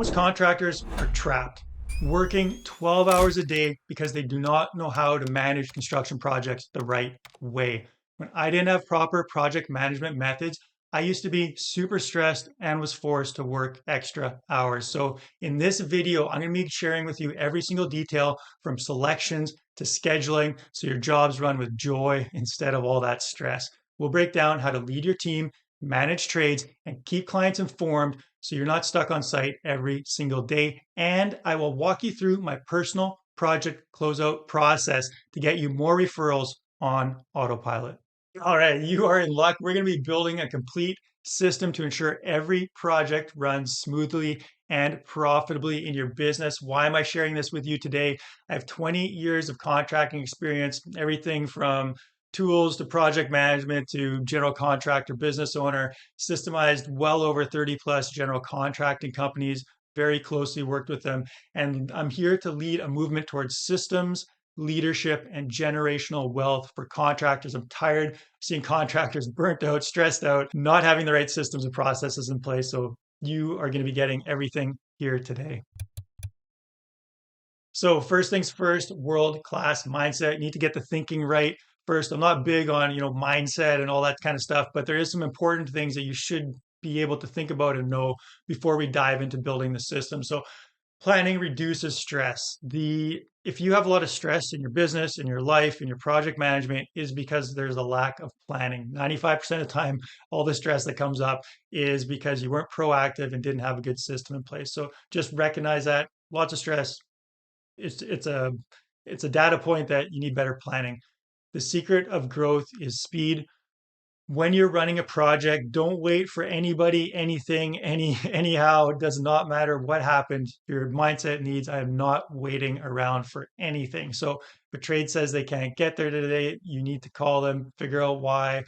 Most contractors are trapped, working 12 hours a day because they do not know how to manage construction projects the right way. When I didn't have proper project management methods, I used to be super stressed and was forced to work extra hours. So in this video, I'm going to be sharing with you every single detail from selections to scheduling so your jobs run with joy instead of all that stress. We'll break down how to lead your team, manage trades, and keep clients informed so you're not stuck on site every single day. And I will walk you through my personal project closeout process to get you more referrals on autopilot. All right, you are in luck. We're going to be building a complete system to ensure every project runs smoothly and profitably in your business. Why am I sharing this with you today? I have 20 years of contracting experience, everything from tools to project management to general contractor, business owner, systemized well over 30 plus general contracting companies, very closely worked with them. And I'm here to lead a movement towards systems, leadership, and generational wealth for contractors. I'm tired of seeing contractors burnt out, stressed out, not having the right systems and processes in place. So you are going to be getting everything here today. So first things first, world-class mindset. You need to get the thinking right first. I'm not big on, mindset and all that kind of stuff, but there is some important things that you should be able to think about and know before we dive into building the system. So planning reduces stress. If you have a lot of stress in your business, in your life, in your project management, is because there's a lack of planning. 95% of the time, all the stress that comes up is because you weren't proactive and didn't have a good system in place. So just recognize that. Lots of stress. It's a data point that you need better planning. The secret of growth is speed. When you're running a project, don't wait for anybody, anything, anyhow. It does not matter what happened. Your mindset needs, I am not waiting around for anything. So if a trade says they can't get there today, you need to call them, figure out why.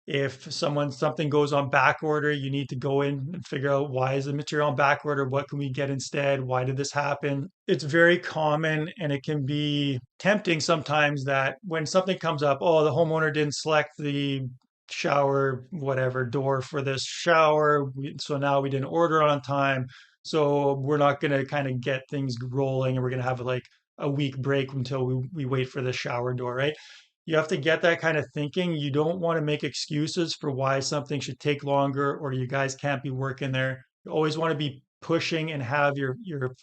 If something goes on back order, you need to go in and figure out, why is the material on back order? What can we get instead? Why did this happen? It's very common, and it can be tempting sometimes that when something comes up, oh, the homeowner didn't select the shower, whatever door for this shower. So now we didn't order on time. So we're not going to kind of get things rolling, and we're going to have like a week break until we wait for the shower door, right? You have to get that kind of thinking. You don't want to make excuses for why something should take longer or you guys can't be working there. You always want to be pushing and have your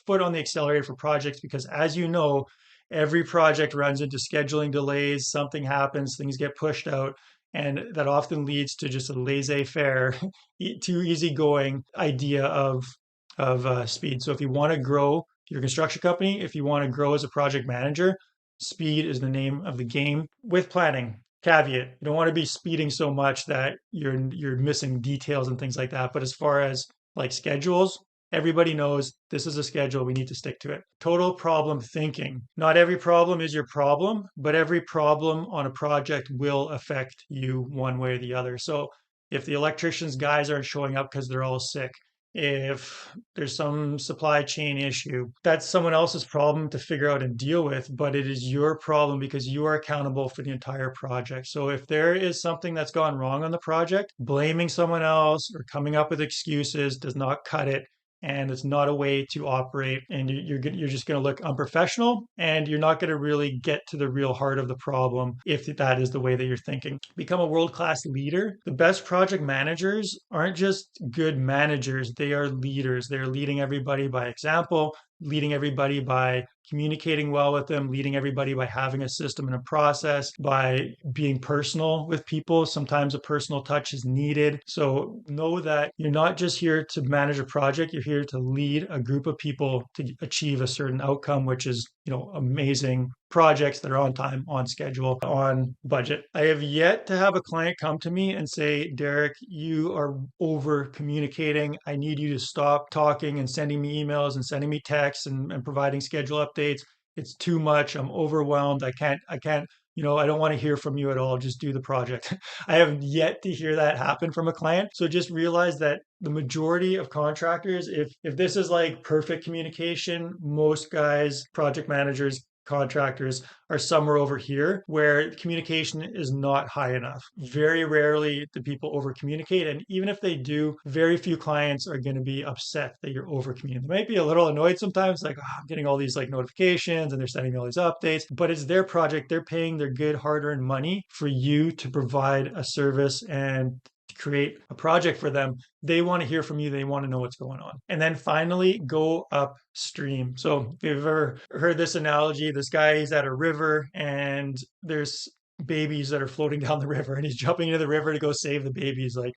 foot on the accelerator for projects, because as you know, every project runs into scheduling delays, something happens, things get pushed out, and that often leads to just a laissez-faire, too easygoing idea of speed. So if you want to grow your construction company, if you want to grow as a project manager, speed is the name of the game. With planning, caveat, you don't want to be speeding so much that you're missing details and things like that. But as far as like schedules, everybody knows this is a schedule, we need to stick to it. Total problem thinking. Not every problem is your problem, but every problem on a project will affect you one way or the other. So if the electrician's guys aren't showing up because they're all sick, if there's some supply chain issue, that's someone else's problem to figure out and deal with, but it is your problem because you are accountable for the entire project. So if there is something that's gone wrong on the project, blaming someone else or coming up with excuses does not cut it. And it's not a way to operate, and you're just going to look unprofessional, and you're not going to really get to the real heart of the problem if that is the way that you're thinking. Become a world-class leader. The best project managers aren't just good managers, they are leaders. They're leading everybody by example, leading everybody by communicating well with them, leading everybody by having a system and a process, by being personal with people. Sometimes a personal touch is needed. So know that you're not just here to manage a project, you're here to lead a group of people to achieve a certain outcome, which is, amazing projects that are on time, on schedule, on budget. I have yet to have a client come to me and say, Derek, you are over communicating. I need you to stop talking and sending me emails and sending me texts and providing schedule updates. It's too much. I'm overwhelmed. I can't, I don't want to hear from you at all. Just do the project. I have yet to hear that happen from a client. So just realize that the majority of contractors, if this is like perfect communication, most guys, project managers, contractors are somewhere over here where communication is not high enough. Very rarely do people over communicate. And even if they do, very few clients are going to be upset that you're over communicating. They might be a little annoyed sometimes, like, oh, I'm getting all these like notifications and they're sending me all these updates, but it's their project. They're paying their good hard earned money for you to provide a service and create a project for them. They want to hear from you. They want to know what's going on. And then finally, go upstream. So if you've ever heard this analogy, this guy is at a river and there's babies that are floating down the river and he's jumping into the river to go save the babies. Like,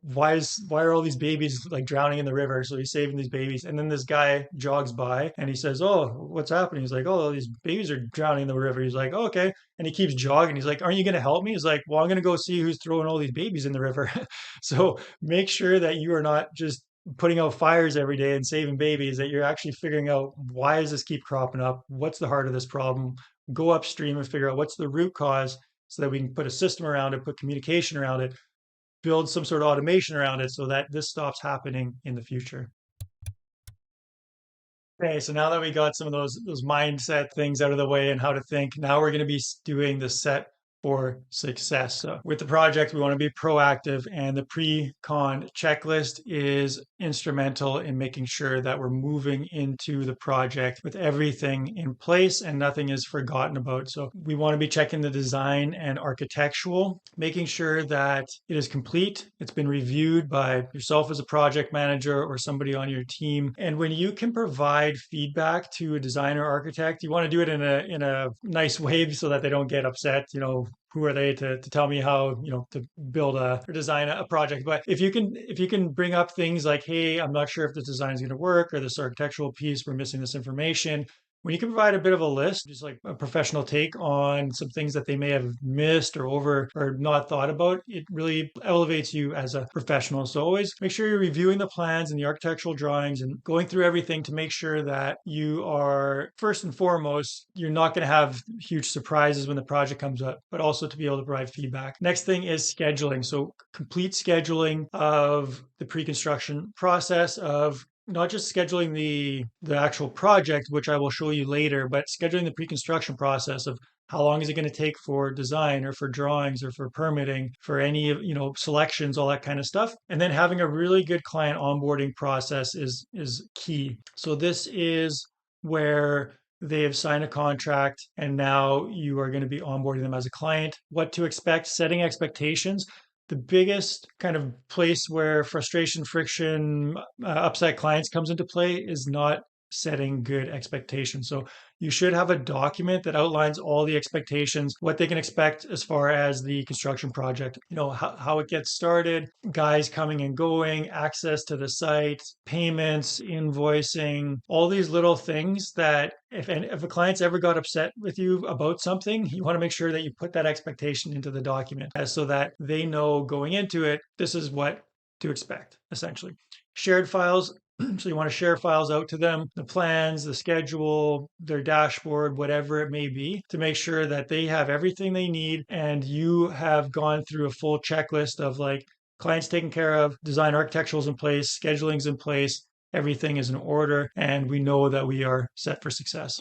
why are all these babies like drowning in the river? So he's saving these babies. And then this guy jogs by and he says, "Oh, what's happening?" He's like, "Oh, these babies are drowning in the river." He's like, "Oh, okay." And he keeps jogging. He's like, "Aren't you going to help me?" He's like, "Well, I'm going to go see who's throwing all these babies in the river." So make sure that you are not just putting out fires every day and saving babies, that you're actually figuring out, why does this keep cropping up? What's the heart of this problem? Go upstream and figure out what's the root cause so that we can put a system around it, put communication around it, build some sort of automation around it so that this stops happening in the future. Okay, so now that we got some of those mindset things out of the way and how to think, now we're going to be doing the set for success. So with the project, we want to be proactive, and the pre-con checklist is instrumental in making sure that we're moving into the project with everything in place and nothing is forgotten about. So we want to be checking the design and architectural, making sure that it is complete. It's been reviewed by yourself as a project manager or somebody on your team. And when you can provide feedback to a designer or architect, you want to do it in a nice way so that they don't get upset. Who are they to tell me how to build or design a project? But if you can bring up things like, "Hey, I'm not sure if this design is going to work, or this architectural piece, we're missing this information," when you can provide a bit of a list, just like a professional take on some things that they may have missed or over or not thought about, it really elevates you as a professional. So always make sure you're reviewing the plans and the architectural drawings and going through everything to make sure that you are, first and foremost, you're not going to have huge surprises when the project comes up, but also to be able to provide feedback. Next thing is scheduling. So complete scheduling of the pre-construction process, of not just scheduling the actual project, which I will show you later, but scheduling the pre-construction process of how long is it going to take for design or for drawings or for permitting, for any selections, all that kind of stuff. And then having a really good client onboarding process is key. So this is where they have signed a contract and now you are going to be onboarding them as a client. What to expect, setting expectations. The biggest kind of place where frustration, friction, upset clients comes into play is not setting good expectations. So you should have a document that outlines all the expectations, what they can expect as far as the construction project, how it gets started, guys coming and going, access to the site, payments, invoicing, all these little things that if a client's ever got upset with you about something, you want to make sure that you put that expectation into the document so that they know going into it, this is what to expect, essentially. Shared files. So you want to share files out to them, the plans, the schedule, their dashboard, whatever it may be, to make sure that they have everything they need and you have gone through a full checklist of like clients taken care of, design architectural's in place, scheduling's in place, everything is in order, and we know that we are set for success.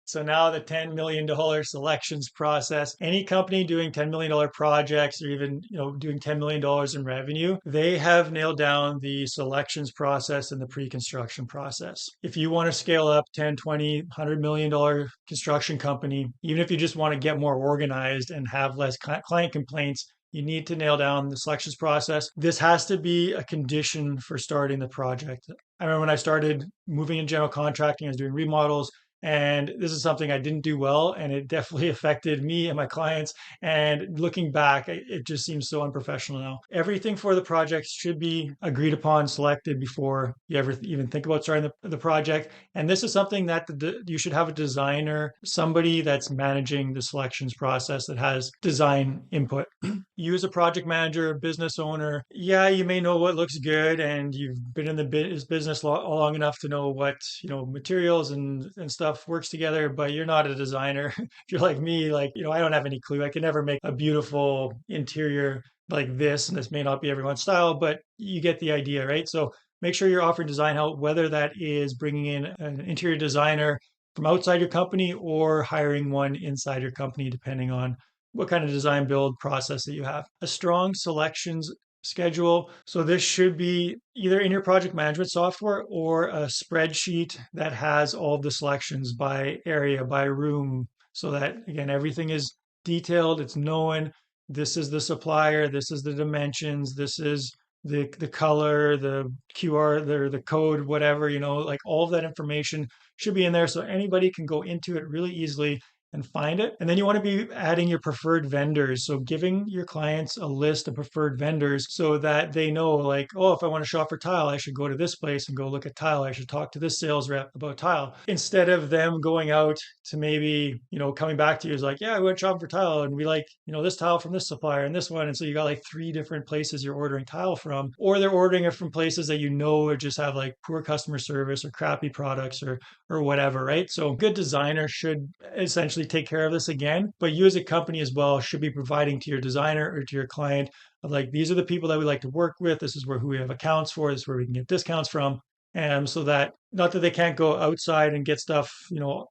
So now the $10 million selections process, any company doing $10 million projects or even, doing $10 million in revenue, they have nailed down the selections process and the pre-construction process. If you want to scale up 10, 20, $100 million construction company, even if you just want to get more organized and have less client complaints, you need to nail down the selections process. This has to be a condition for starting the project. I remember when I started moving in general contracting, I was doing remodels. And this is something I didn't do well, and it definitely affected me and my clients. And looking back, it just seems so unprofessional now. Everything for the project should be agreed upon, selected before you ever even think about starting the project. And this is something that you should have a designer, somebody that's managing the selections process that has design input. You as a project manager, business owner, yeah, you may know what looks good, and you've been in the business long enough to know what materials and stuff works together, but you're not a designer. If you're like me, I don't have any clue. I can never make a beautiful interior like this, and this may not be everyone's style, but you get the idea, right? So make sure you're offering design help, whether that is bringing in an interior designer, from outside your company or hiring one inside your company, depending on what kind of design build process that you have. A strong selections schedule. So this should be either in your project management software or a spreadsheet that has all the selections by area, by room, so that again, everything is detailed, it's known. This is the supplier, this is the dimensions, this is the color, the QR, the code, whatever, like all of that information should be in there so anybody can go into it really easily and find it. And then you want to be adding your preferred vendors. So giving your clients a list of preferred vendors so that they know, like, oh, if I want to shop for tile, I should go to this place and go look at tile. I should talk to this sales rep about tile. Instead of them going out to maybe, coming back to you is like, yeah, I went shopping for tile and we like, this tile from this supplier and this one. And so you got like three different places you're ordering tile from, or they're ordering it from places that or just have like poor customer service or crappy products or whatever, right? So a good designer should essentially take care of this again, but you as a company as well should be providing to your designer or to your client of like, these are the people that we like to work with. This is who we have accounts for. This is where we can get discounts from. And so that not that they can't go outside and get stuff,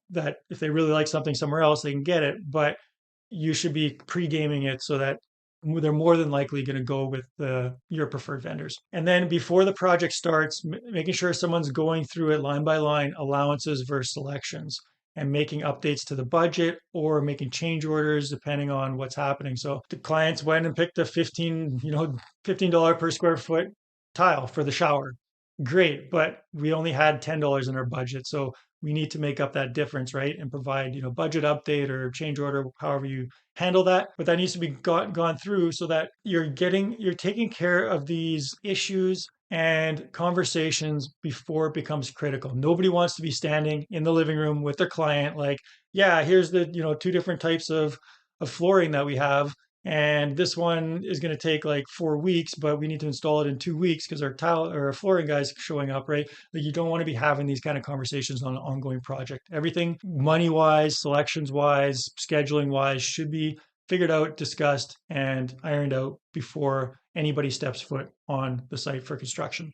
that if they really like something somewhere else, they can get it, but you should be pre-gaming it so that they're more than likely going to go with your preferred vendors. And then before the project starts, making sure someone's going through it line by line, allowances versus selections, and making updates to the budget or making change orders depending on what's happening. So the clients went and picked a $15 per square foot tile for the shower. Great, but we only had $10 in our budget. So we need to make up that difference, right? And provide, budget update or change order, however you handle that. But that needs to be gone through so that you're taking care of these issues and conversations before it becomes critical. Nobody wants to be standing in the living room with their client like, yeah, here's the, two different types of flooring that we have. And this one is going to take like 4 weeks, but we need to install it in 2 weeks because our tile or our flooring guy's showing up, right? Like you don't want to be having these kind of conversations on an ongoing project. Everything money wise, selections wise, scheduling wise should be figured out, discussed, and ironed out before anybody steps foot on the site for construction.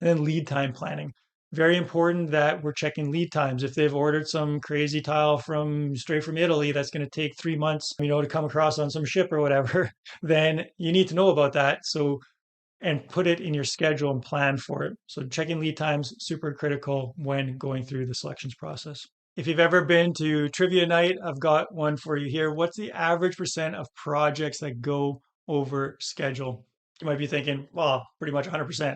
And then lead time planning. Very important that we're checking lead times. If they've ordered some crazy tile straight from Italy that's going to take 3 months, to come across on some ship or whatever, then you need to know about that. So and put it in your schedule and plan for it. So checking lead times, super critical when going through the selections process. If you've ever been to trivia night, I've got one for you here. What's the average percent of projects that go over schedule? You might be thinking, well, pretty much 100%.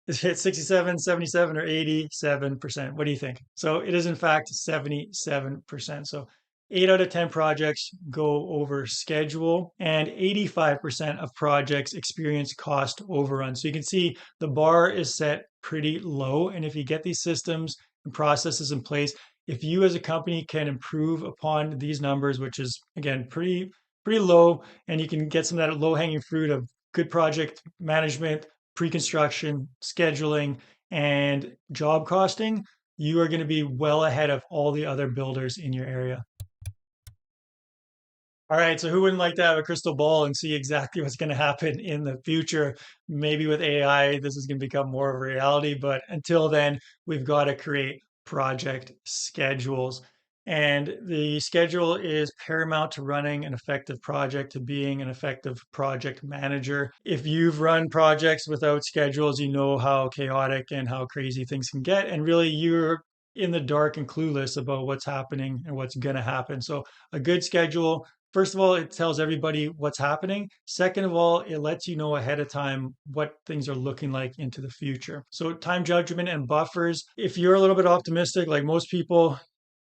Is it 67, 77, or 87%? What do you think? So it is in fact 77%. So 8 out of 10 projects go over schedule, and 85% of projects experience cost overrun. So you can see the bar is set pretty low. And if you get these systems and processes in place, if you as a company can improve upon these numbers, which is again pretty low, and you can get some of that low hanging fruit of good project management, pre-construction, scheduling, and job costing, you are going to be well ahead of all the other builders in your area. All right, so who wouldn't like to have a crystal ball and see exactly what's going to happen in the future? Maybe with AI, this is going to become more of a reality, but until then, we've got to create project schedules. And the schedule is paramount to running an effective project, to being an effective project manager. If you've run projects without schedules, you know how chaotic and how crazy things can get. And really, you're in the dark and clueless about what's happening and what's going to happen. So, a good schedule, first of all, it tells everybody what's happening. Second of all, it lets you know ahead of time what things are looking like into the future. So, time judgment and buffers. If you're a little bit optimistic, like most people,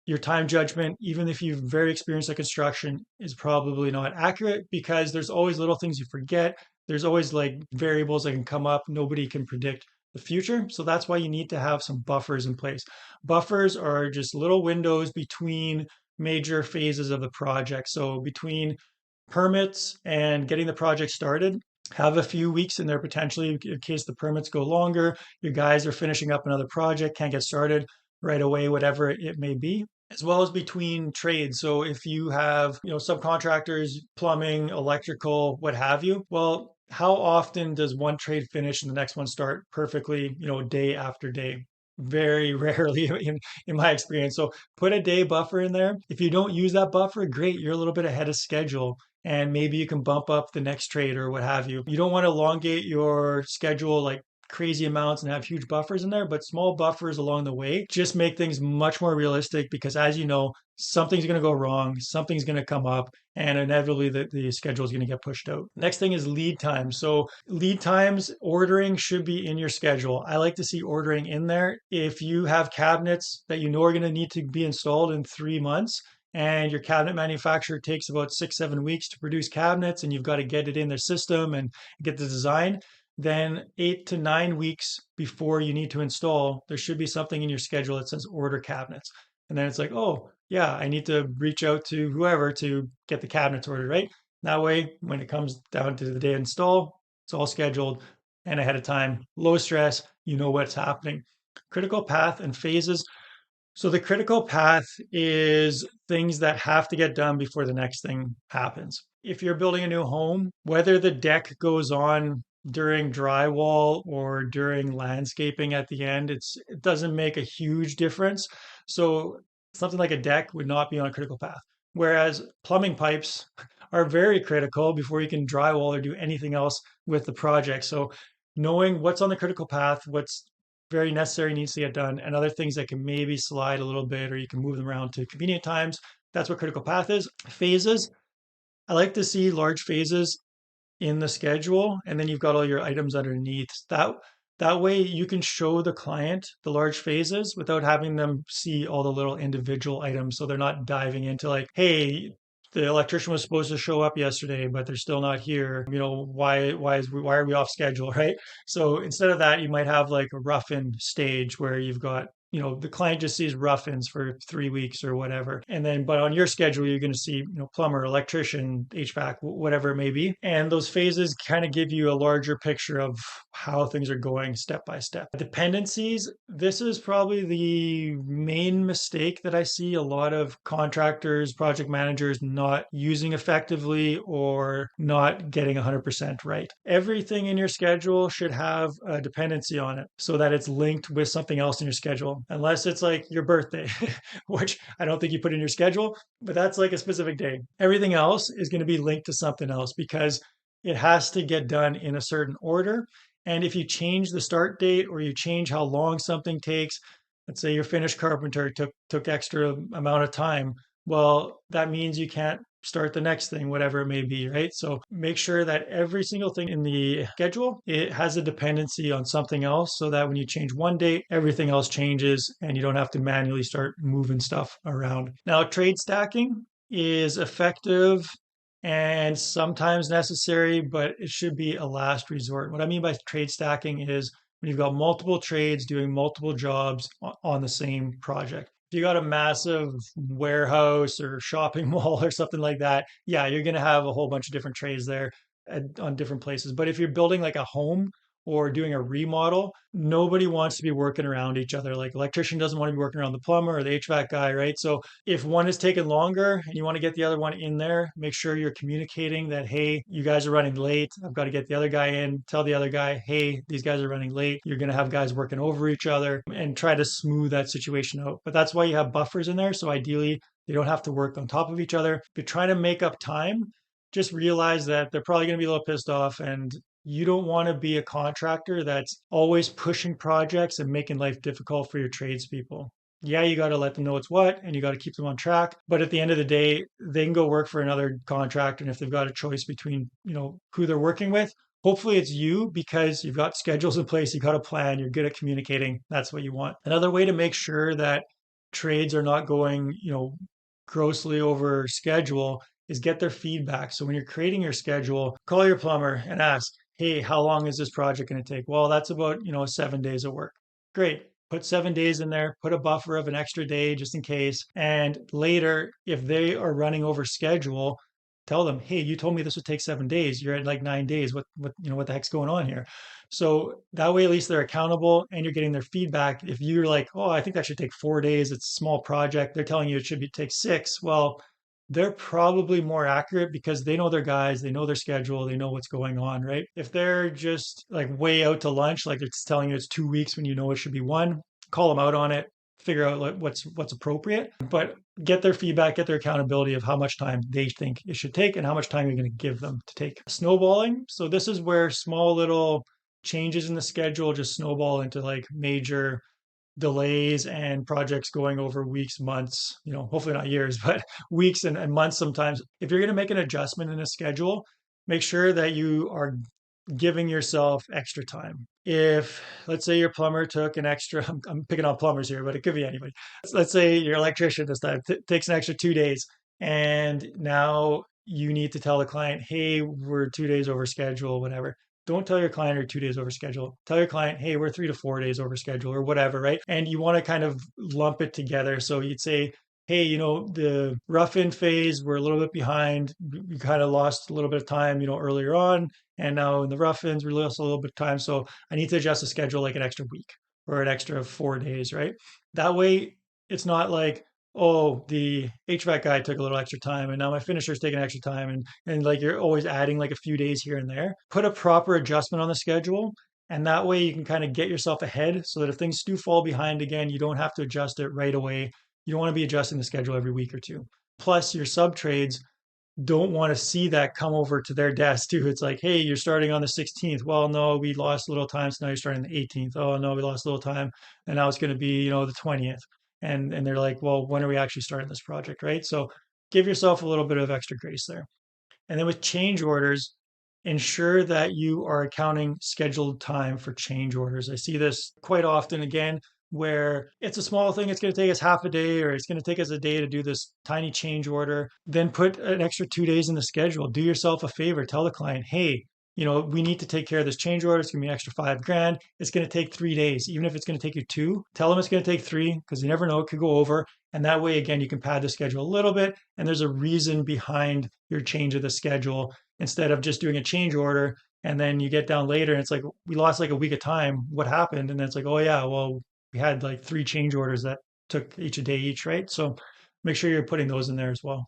your time judgment, even if you've very experienced at construction, is probably not accurate because there's always little things you forget. There's always like variables that can come up. Nobody can predict the future. So that's why you need to have some buffers in place. Buffers are just little windows between major phases of the project. So between permits and getting the project started, have a few weeks in there potentially in case the permits go longer. Your guys are finishing up another project, can't get started right away, whatever it may be, as well as between trades. So if you have, subcontractors, plumbing, electrical, what have you, well, how often does one trade finish and the next one start perfectly, day after day? very rarely in my experience. So put a day buffer in there. If you don't use that buffer, great, you're a little bit ahead of schedule. And maybe you can bump up the next trade or what have you. You don't want to elongate your schedule like crazy amounts and have huge buffers in there, but small buffers along the way just make things much more realistic because, as you know, something's going to go wrong, something's going to come up, and inevitably the schedule is going to get pushed out. Next thing is lead time. So lead times, ordering should be in your schedule. I like to see ordering in there. If you have cabinets that you know are going to need to be installed in 3 months, and your cabinet manufacturer takes about 6, 7 weeks to produce cabinets, and you've got to get it in their system and get the design, then 8 to 9 weeks before you need to install, there should be something in your schedule that says order cabinets. And then it's like, oh, yeah, I need to reach out to whoever to get the cabinets ordered, right? That way, when it comes down to the day of install, it's all scheduled and ahead of time. Low stress, you know what's happening. Critical path and phases. So the critical path is things that have to get done before the next thing happens. If you're building a new home, whether the deck goes on during drywall or during landscaping at the end, it doesn't make a huge difference. So something like a deck would not be on a critical path. Whereas plumbing pipes are very critical before you can drywall or do anything else with the project. So knowing what's on the critical path, what's very necessary needs to get done, and other things that can maybe slide a little bit or you can move them around to convenient times. That's what critical path is. Phases. I like to see large phases in the schedule, and then you've got all your items underneath. That way you can show the client the large phases without having them see all the little individual items. So they're not diving into like, hey, the electrician was supposed to show up yesterday, but they're still not here. You know, why are we off schedule, right? So instead of that, you might have like a rough-in stage where you've got, you know, the client just sees rough-ins for 3 weeks or whatever. And then, but on your schedule, you're going to see, you know, plumber, electrician, HVAC, whatever it may be. And those phases kind of give you a larger picture of how things are going step by step. Dependencies, this is probably the main mistake that I see a lot of contractors, project managers not using effectively or not getting 100% right. Everything in your schedule should have a dependency on it so that it's linked with something else in your schedule, unless it's like your birthday, which I don't think you put in your schedule, but that's like a specific day. Everything else is going to be linked to something else because it has to get done in a certain order. And if you change the start date or you change how long something takes, let's say your finished carpenter took extra amount of time, well, that means you can't start the next thing, whatever it may be, right? So make sure that every single thing in the schedule, it has a dependency on something else so that when you change one date, everything else changes and you don't have to manually start moving stuff around. Now, trade stacking is effective and sometimes necessary, but it should be a last resort. What I mean by trade stacking is when you've got multiple trades doing multiple jobs on the same project. If you got a massive warehouse or shopping mall or something like that, yeah, you're going to have a whole bunch of different trades there on different places. But if you're building like a home or doing a remodel, nobody wants to be working around each other. Like electrician doesn't want to be working around the plumber or the HVAC guy, right? So if one is taking longer and you want to get the other one in there, make sure you're communicating that, hey, you guys are running late. I've got to get the other guy in. Tell the other guy, hey, these guys are running late. You're going to have guys working over each other and try to smooth that situation out. But that's why you have buffers in there. So ideally, they don't have to work on top of each other. If you're trying to make up time, just realize that they're probably going to be a little pissed off, and you don't want to be a contractor that's always pushing projects and making life difficult for your tradespeople. Yeah, you got to let them know what's what and you got to keep them on track. But at the end of the day, they can go work for another contractor. And if they've got a choice between, you know, who they're working with, hopefully it's you because you've got schedules in place, you've got a plan, you're good at communicating. That's what you want. Another way to make sure that trades are not going, you know, grossly over schedule is get their feedback. So when you're creating your schedule, call your plumber and ask, hey, how long is this project going to take? Well, that's about, you know, 7 days of work. Great. Put 7 days in there, put a buffer of an extra day just in case. And later, if they are running over schedule, tell them, hey, you told me this would take 7 days. You're at like 9 days. What the heck's going on here? So that way, at least they're accountable and you're getting their feedback. If you're like, oh, I think that should take 4 days. It's a small project. They're telling you it should take 6. Well, they're probably more accurate because they know their guys, they know their schedule, they know what's going on, right? If they're just like way out to lunch, like it's telling you it's 2 weeks when you know it should be one, call them out on it, figure out like what's appropriate, but get their feedback, get their accountability of how much time they think it should take and how much time you're going to give them to take. Snowballing. So this is where small little changes in the schedule just snowball into like major delays and projects going over weeks, months, hopefully not years, but weeks and months sometimes. If you're going to make an adjustment in a schedule, make sure that you are giving yourself extra time. If, let's say, your plumber took an extra, I'm picking on plumbers here, but it could be anybody. Let's say your electrician this time takes an extra 2 days, and now you need to tell the client, hey, we're 2 days over schedule, whatever. Don't tell your client you're 2 days over schedule. Tell your client, hey, we're 3 to 4 days over schedule or whatever, right? And you want to kind of lump it together. So you'd say, hey, the rough in phase, we're a little bit behind. We kind of lost a little bit of time, earlier on. And now in the rough ins, we lost a little bit of time. So I need to adjust the schedule like an extra week or an extra 4 days, right? That way, it's not like, oh, the HVAC guy took a little extra time and now my finisher's taking extra time. And like you're always adding like a few days here and there. Put a proper adjustment on the schedule. And that way you can kind of get yourself ahead so that if things do fall behind again, you don't have to adjust it right away. You don't want to be adjusting the schedule every week or two. Plus, your sub trades don't want to see that come over to their desk too. It's like, hey, you're starting on the 16th. Well, no, we lost a little time, so now you're starting the 18th. Oh no, we lost a little time, and now it's going to be, the 20th. And they're like, well, when are we actually starting this project, right? So give yourself a little bit of extra grace there. And then with change orders, ensure that you are accounting scheduled time for change orders. I see this quite often again, where it's a small thing, it's going to take us half a day or it's going to take us a day to do this tiny change order. Then put an extra 2 days in the schedule. Do yourself a favor, tell the client, hey, we need to take care of this change order. It's going to be an extra $5,000. It's going to take 3 days. Even if it's going to take you two, tell them it's going to take three because you never know, it could go over. And that way, again, you can pad the schedule a little bit. And there's a reason behind your change of the schedule instead of just doing a change order. And then you get down later and it's like, we lost like a week of time. What happened? And then it's like, oh, yeah, well, we had like 3 change orders that took each a day each, right? So make sure you're putting those in there as well.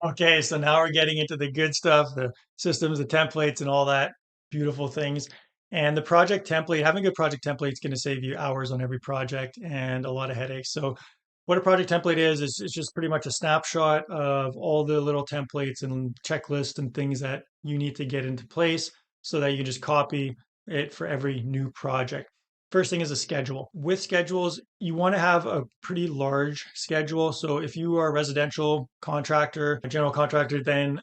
Okay, so now we're getting into the good stuff, the systems, the templates, and all that beautiful things. And the project template, having a good project template is going to save you hours on every project and a lot of headaches. So what a project template is it's just pretty much a snapshot of all the little templates and checklists and things that you need to get into place so that you can just copy it for every new project. First thing is a schedule. With schedules, you want to have a pretty large schedule. So if you are a residential contractor, a general contractor, then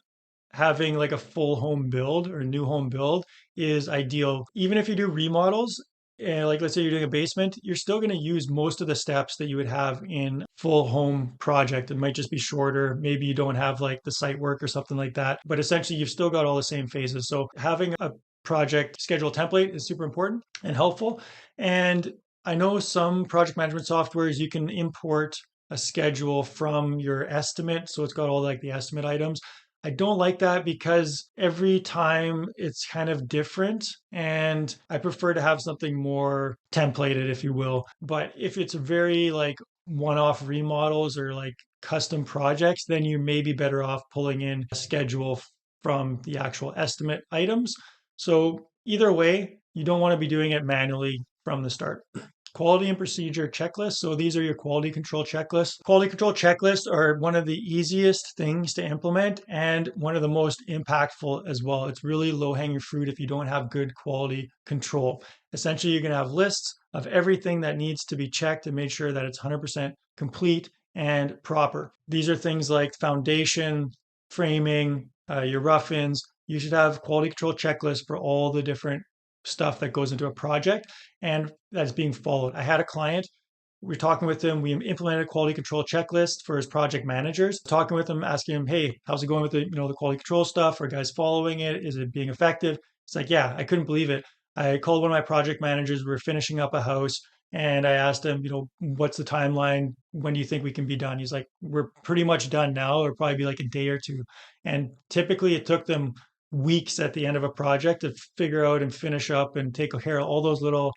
having like a full home build or new home build is ideal. Even if you do remodels, like let's say you're doing a basement, you're still going to use most of the steps that you would have in full home project. It might just be shorter. Maybe you don't have like the site work or something like that, but essentially you've still got all the same phases. So having a project schedule template is super important and helpful. And I know some project management softwares you can import a schedule from your estimate. So it's got all like the estimate items. I don't like that because every time it's kind of different and I prefer to have something more templated, if you will. But if it's very like one-off remodels or like custom projects, then you may be better off pulling in a schedule from the actual estimate items. So either way, you don't want to be doing it manually from the start. Quality and procedure checklists. So these are your quality control checklists. Quality control checklists are one of the easiest things to implement and one of the most impactful as well. It's really low-hanging fruit if you don't have good quality control. Essentially, you're going to have lists of everything that needs to be checked and made sure that it's 100% complete and proper. These are things like foundation, framing, your rough-ins. You should have quality control checklists for all the different stuff that goes into a project and that's being followed. I had a client, we were talking with him, we implemented a quality control checklist for his project managers, talking with him, asking him, hey, how's it going with the quality control stuff? Are guys following it? Is it being effective? It's like, yeah, I couldn't believe it. I called one of my project managers, we were finishing up a house and I asked him, what's the timeline? When do you think we can be done? He's like, we're pretty much done now. It'll probably be like a day or two. And typically it took them weeks at the end of a project to figure out and finish up and take care of all those little,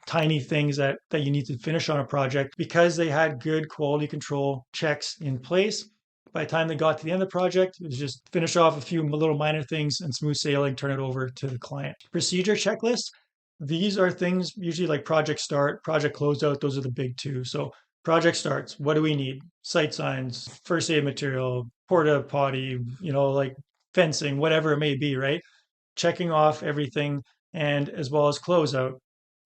tiny things that you need to finish on a project because they had good quality control checks in place. By the time they got to the end of the project, it was just finish off a few little minor things and smooth sailing, turn it over to the client. Procedure checklist. These are things usually like project start, project closeout. Those are the big two. So project starts, what do we need? Site signs, first aid material, porta potty, like fencing, whatever it may be, right? Checking off everything, and as well as closeout.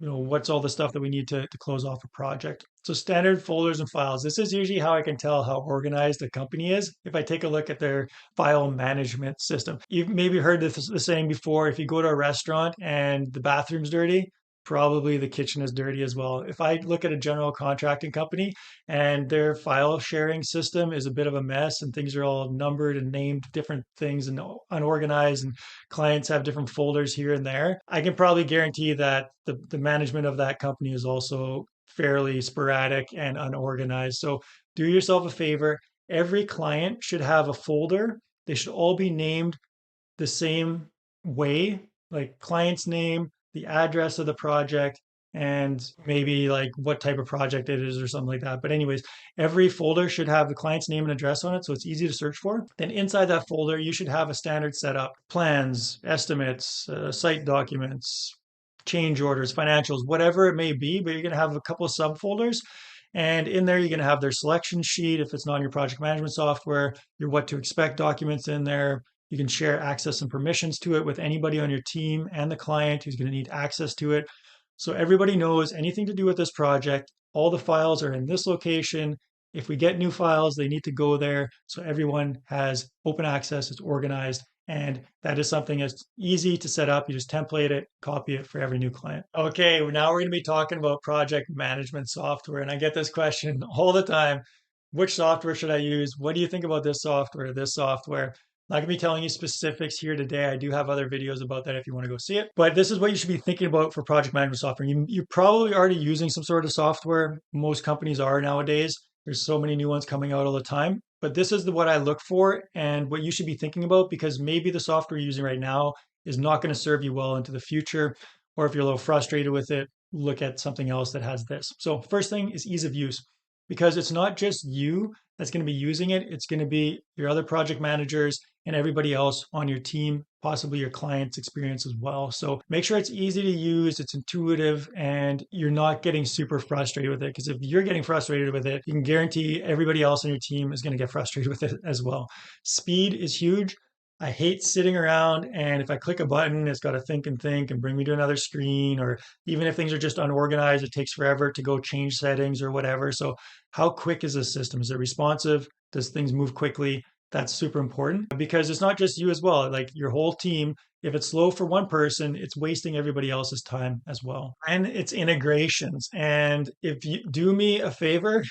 What's all the stuff that we need to close off a project. So standard folders and files. This is usually how I can tell how organized a company is if I take a look at their file management system. You've maybe heard the saying before, if you go to a restaurant and the bathroom's dirty, probably the kitchen is dirty as well. If I look at a general contracting company and their file sharing system is a bit of a mess and things are all numbered and named different things and unorganized and clients have different folders here and there, I can probably guarantee that the management of that company is also fairly sporadic and unorganized. So do yourself a favor. Every client should have a folder. They should all be named the same way, like client's name, the address of the project, and maybe like what type of project it is or something like that. But anyways, every folder should have the client's name and address on it, so it's easy to search for. Then inside that folder, you should have a standard setup: plans, estimates, site documents, change orders, financials, whatever it may be. But you're going to have a couple of subfolders. And in there, you're going to have their selection sheet. If it's not in your project management software, your what to expect documents in there. You can share access and permissions to it with anybody on your team and the client who's going to need access to it. So everybody knows anything to do with this project. All the files are in this location. If we get new files, they need to go there. So everyone has open access, it's organized, and that is something that's easy to set up. You just template it, copy it for every new client. Okay, now we're going to be talking about project management software. And I get this question all the time. Which software should I use? What do you think about this software, this software? I'm not going to be telling you specifics here today. I do have other videos about that if you want to go see it. But this is what you should be thinking about for project management software. You're probably already using some sort of software. Most companies are nowadays. There's so many new ones coming out all the time. But this is what I look for and what you should be thinking about, because maybe the software you're using right now is not going to serve you well into the future. Or if you're a little frustrated with it, look at something else that has this. So first thing is ease of use, because it's not just you that's going to be using it. It's going to be your other project managers and everybody else on your team, possibly your client's experience as well. So make sure it's easy to use, it's intuitive, and you're not getting super frustrated with it. Because if you're getting frustrated with it, you can guarantee everybody else on your team is going to get frustrated with it as well. Speed is huge. I hate sitting around and if I click a button, it's got to think and bring me to another screen, or even if things are just unorganized, it takes forever to go change settings or whatever. So how quick is this system? Is it responsive? Does things move quickly? That's super important, because it's not just you as well, like your whole team. If it's slow for one person, it's wasting everybody else's time as well. And it's integrations. And if you do me a favor,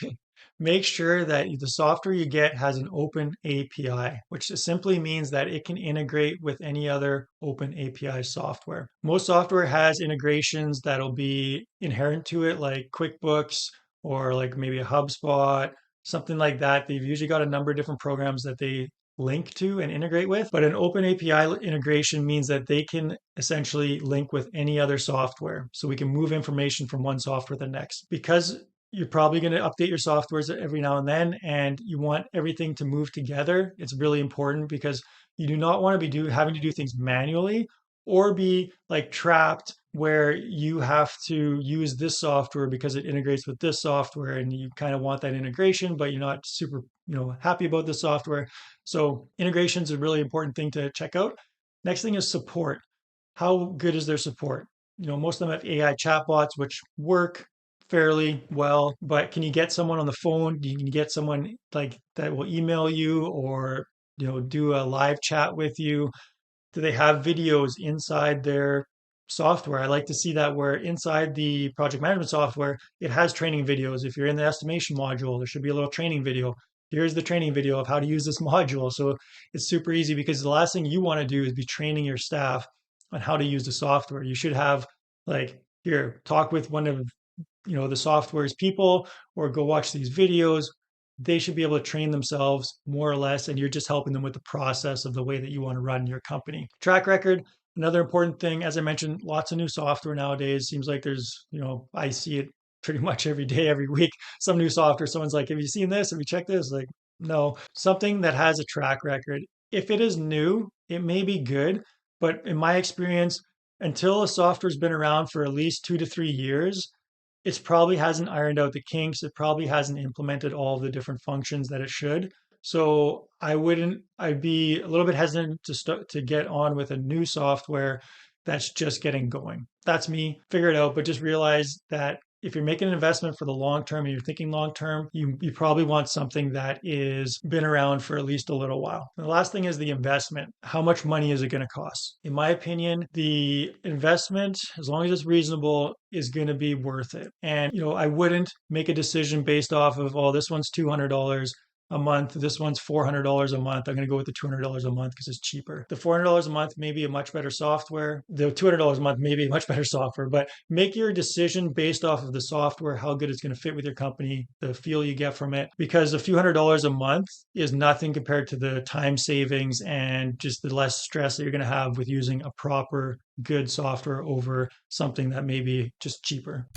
make sure that the software you get has an open API, which simply means that it can integrate with any other open API software. Most software has integrations that'll be inherent to it, like QuickBooks or like maybe a HubSpot, something like that. They've usually got a number of different programs that they link to and integrate with. But an open API integration means that they can essentially link with any other software. So we can move information from one software to the next. Because you're probably going to update your softwares every now and then, and you want everything to move together. It's really important, because you do not want to be having to do things manually or be like trapped where you have to use this software because it integrates with this software and you kind of want that integration, but you're not super, happy about the software. So integration is a really important thing to check out. Next thing is support. How good is their support? Most of them have AI chatbots, which work fairly well, but can you get someone on the phone? Can you get someone like that will email you or do a live chat with you? Do they have videos inside their software? I like to see that, where inside the project management software, it has training videos. If you're in the estimation module, there should be a little training video. Here's the training video of how to use this module. So it's super easy, because the last thing you want to do is be training your staff on how to use the software. You should have like, here, talk with one of the software's people, or go watch these videos. They should be able to train themselves more or less, and you're just helping them with the process of the way that you want to run your company. Track record, another important thing. As I mentioned, lots of new software nowadays. Seems like there's, I see it pretty much every day, every week. Some new software, someone's like, have you seen this? Have you checked this? Like, no. Something that has a track record. If it is new, it may be good, but in my experience, until a software's been around for at least 2 to 3 years, it's probably hasn't ironed out the kinks. It probably hasn't implemented all the different functions that it should. So I'd be a little bit hesitant to start to get on with a new software that's just getting going. That's me. Figure it out, but just realize that if you're making an investment for the long term and you're thinking long term, you probably want something that is been around for at least a little while. And the last thing is the investment. How much money is it going to cost? In my opinion, the investment, as long as it's reasonable, is going to be worth it. And I wouldn't make a decision based off of, oh, this one's $200 a month. This one's $400 a month. I'm going to go with the $200 a month because it's cheaper. The $400 a month may be a much better software. The $200 a month may be a much better software, but make your decision based off of the software, how good it's going to fit with your company, the feel you get from it, because a few $100s a month is nothing compared to the time savings and just the less stress that you're going to have with using a proper, good software over something that may be just cheaper.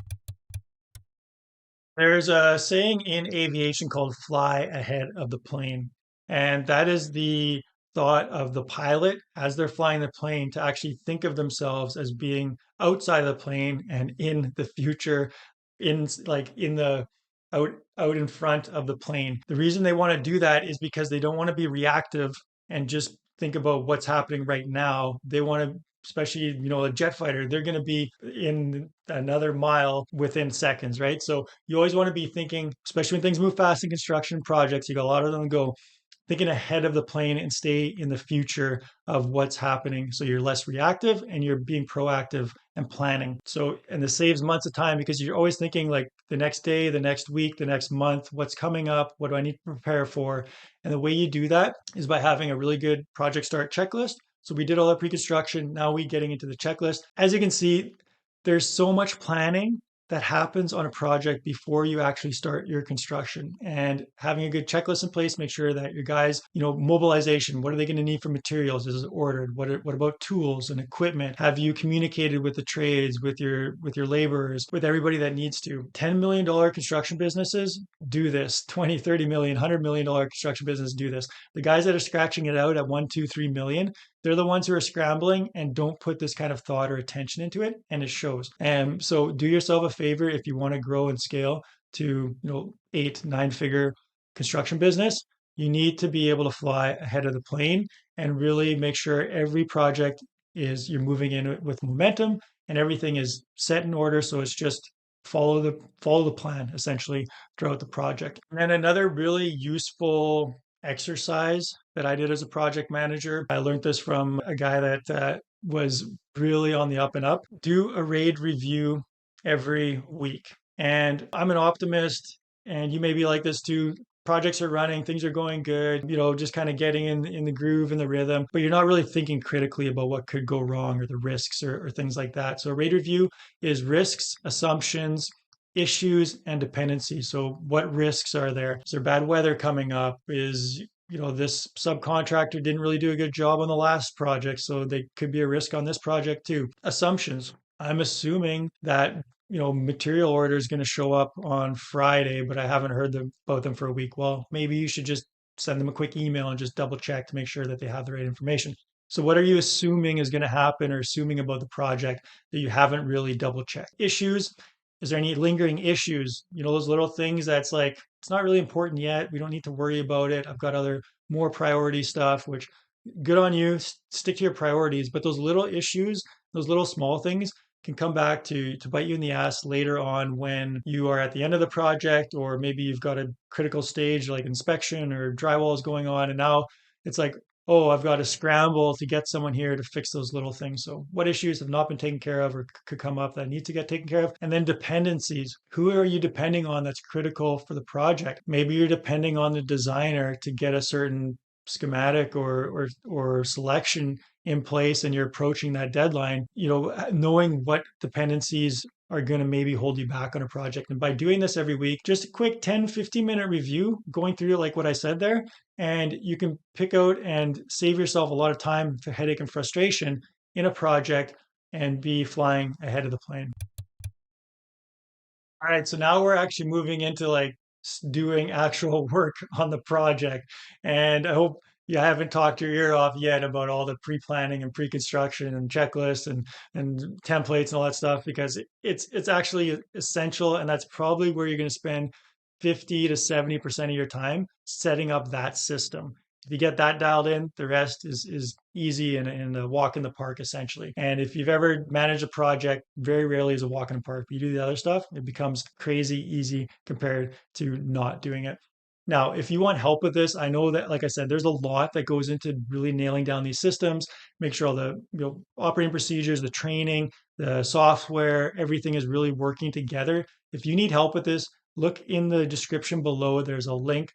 There's a saying in aviation called fly ahead of the plane. And that is the thought of the pilot as they're flying the plane to actually think of themselves as being outside of the plane and in the future, in the out in front of the plane. The reason they want to do that is because they don't want to be reactive and just think about what's happening right now. They want to, especially a jet fighter, they're going to be in another mile within seconds, right? So you always want to be thinking, especially when things move fast in construction projects, you got a lot of them go, thinking ahead of the plane and stay in the future of what's happening. So you're less reactive and you're being proactive and planning. So, and this saves months of time because you're always thinking like the next day, the next week, the next month, what's coming up, what do I need to prepare for? And the way you do that is by having a really good project start checklist. So we did all that pre-construction. Now we getting into the checklist. As you can see, there's so much planning that happens on a project before you actually start your construction, and having a good checklist in place, make sure that your guys, mobilization, what are they going to need for materials? Is it ordered? What about tools and equipment? Have you communicated with the trades, with your laborers, with everybody that needs to? $10 million construction businesses do this. 20, 30 million, $100 million construction business do this. The guys that are scratching it out at 1, 2, 3 million, they're the ones who are scrambling and don't put this kind of thought or attention into it, and it shows. And so do yourself a favor if you want to grow and scale to 8, 9 figure construction business. You need to be able to fly ahead of the plane and really make sure every project is you're moving in with momentum and everything is set in order. So it's just follow the plan essentially throughout the project. And then another really useful exercise that I did as a project manager. I learned this from a guy that was really on the up and up. Do a RAID review every week. And I'm an optimist, and you may be like this too. Projects are running, things are going good, just kind of getting in the groove and the rhythm, but you're not really thinking critically about what could go wrong or the risks or things like that. So a RAID review is risks, assumptions, issues, and dependencies. So what risks are there? Is there bad weather coming up? Is this subcontractor didn't really do a good job on the last project, so they could be a risk on this project too. Assumptions. I'm assuming that material order is going to show up on Friday, but I haven't heard about them for a week. Well, maybe you should just send them a quick email and just double check to make sure that they have the right information. So what are you assuming is going to happen or assuming about the project that you haven't really double checked? Issues. Is there any lingering issues? Those little things that's like, it's not really important yet. We don't need to worry about it. I've got other more priority stuff, which good on you. Stick to your priorities. But those little issues, those little small things can come back to bite you in the ass later on when you are at the end of the project, or maybe you've got a critical stage like inspection or drywall is going on. And now it's like, oh, I've got to scramble to get someone here to fix those little things. So what issues have not been taken care of or could come up that need to get taken care of? And then dependencies. Who are you depending on that's critical for the project? Maybe you're depending on the designer to get a certain schematic or selection in place and you're approaching that deadline, knowing what dependencies are going to maybe hold you back on a project. And by doing this every week, just a quick 10, 15-minute review, going through like what I said there, and you can pick out and save yourself a lot of time for headache and frustration in a project and be flying ahead of the plane. All right, so now we're actually moving into like doing actual work on the project. And I hope Yeah, I haven't talked your ear off yet about all the pre-planning and pre-construction and checklists and templates and all that stuff because it's actually essential, and that's probably where you're going to spend 50 to 70% of your time setting up that system. If you get that dialed in, the rest is easy and a walk in the park essentially. And if you've ever managed a project, very rarely is a walk in the park. But you do the other stuff, it becomes crazy easy compared to not doing it. Now, if you want help with this, I know that, like I said, there's a lot that goes into really nailing down these systems, make sure all the operating procedures, the training, the software, everything is really working together. If you need help with this, look in the description below. There's a link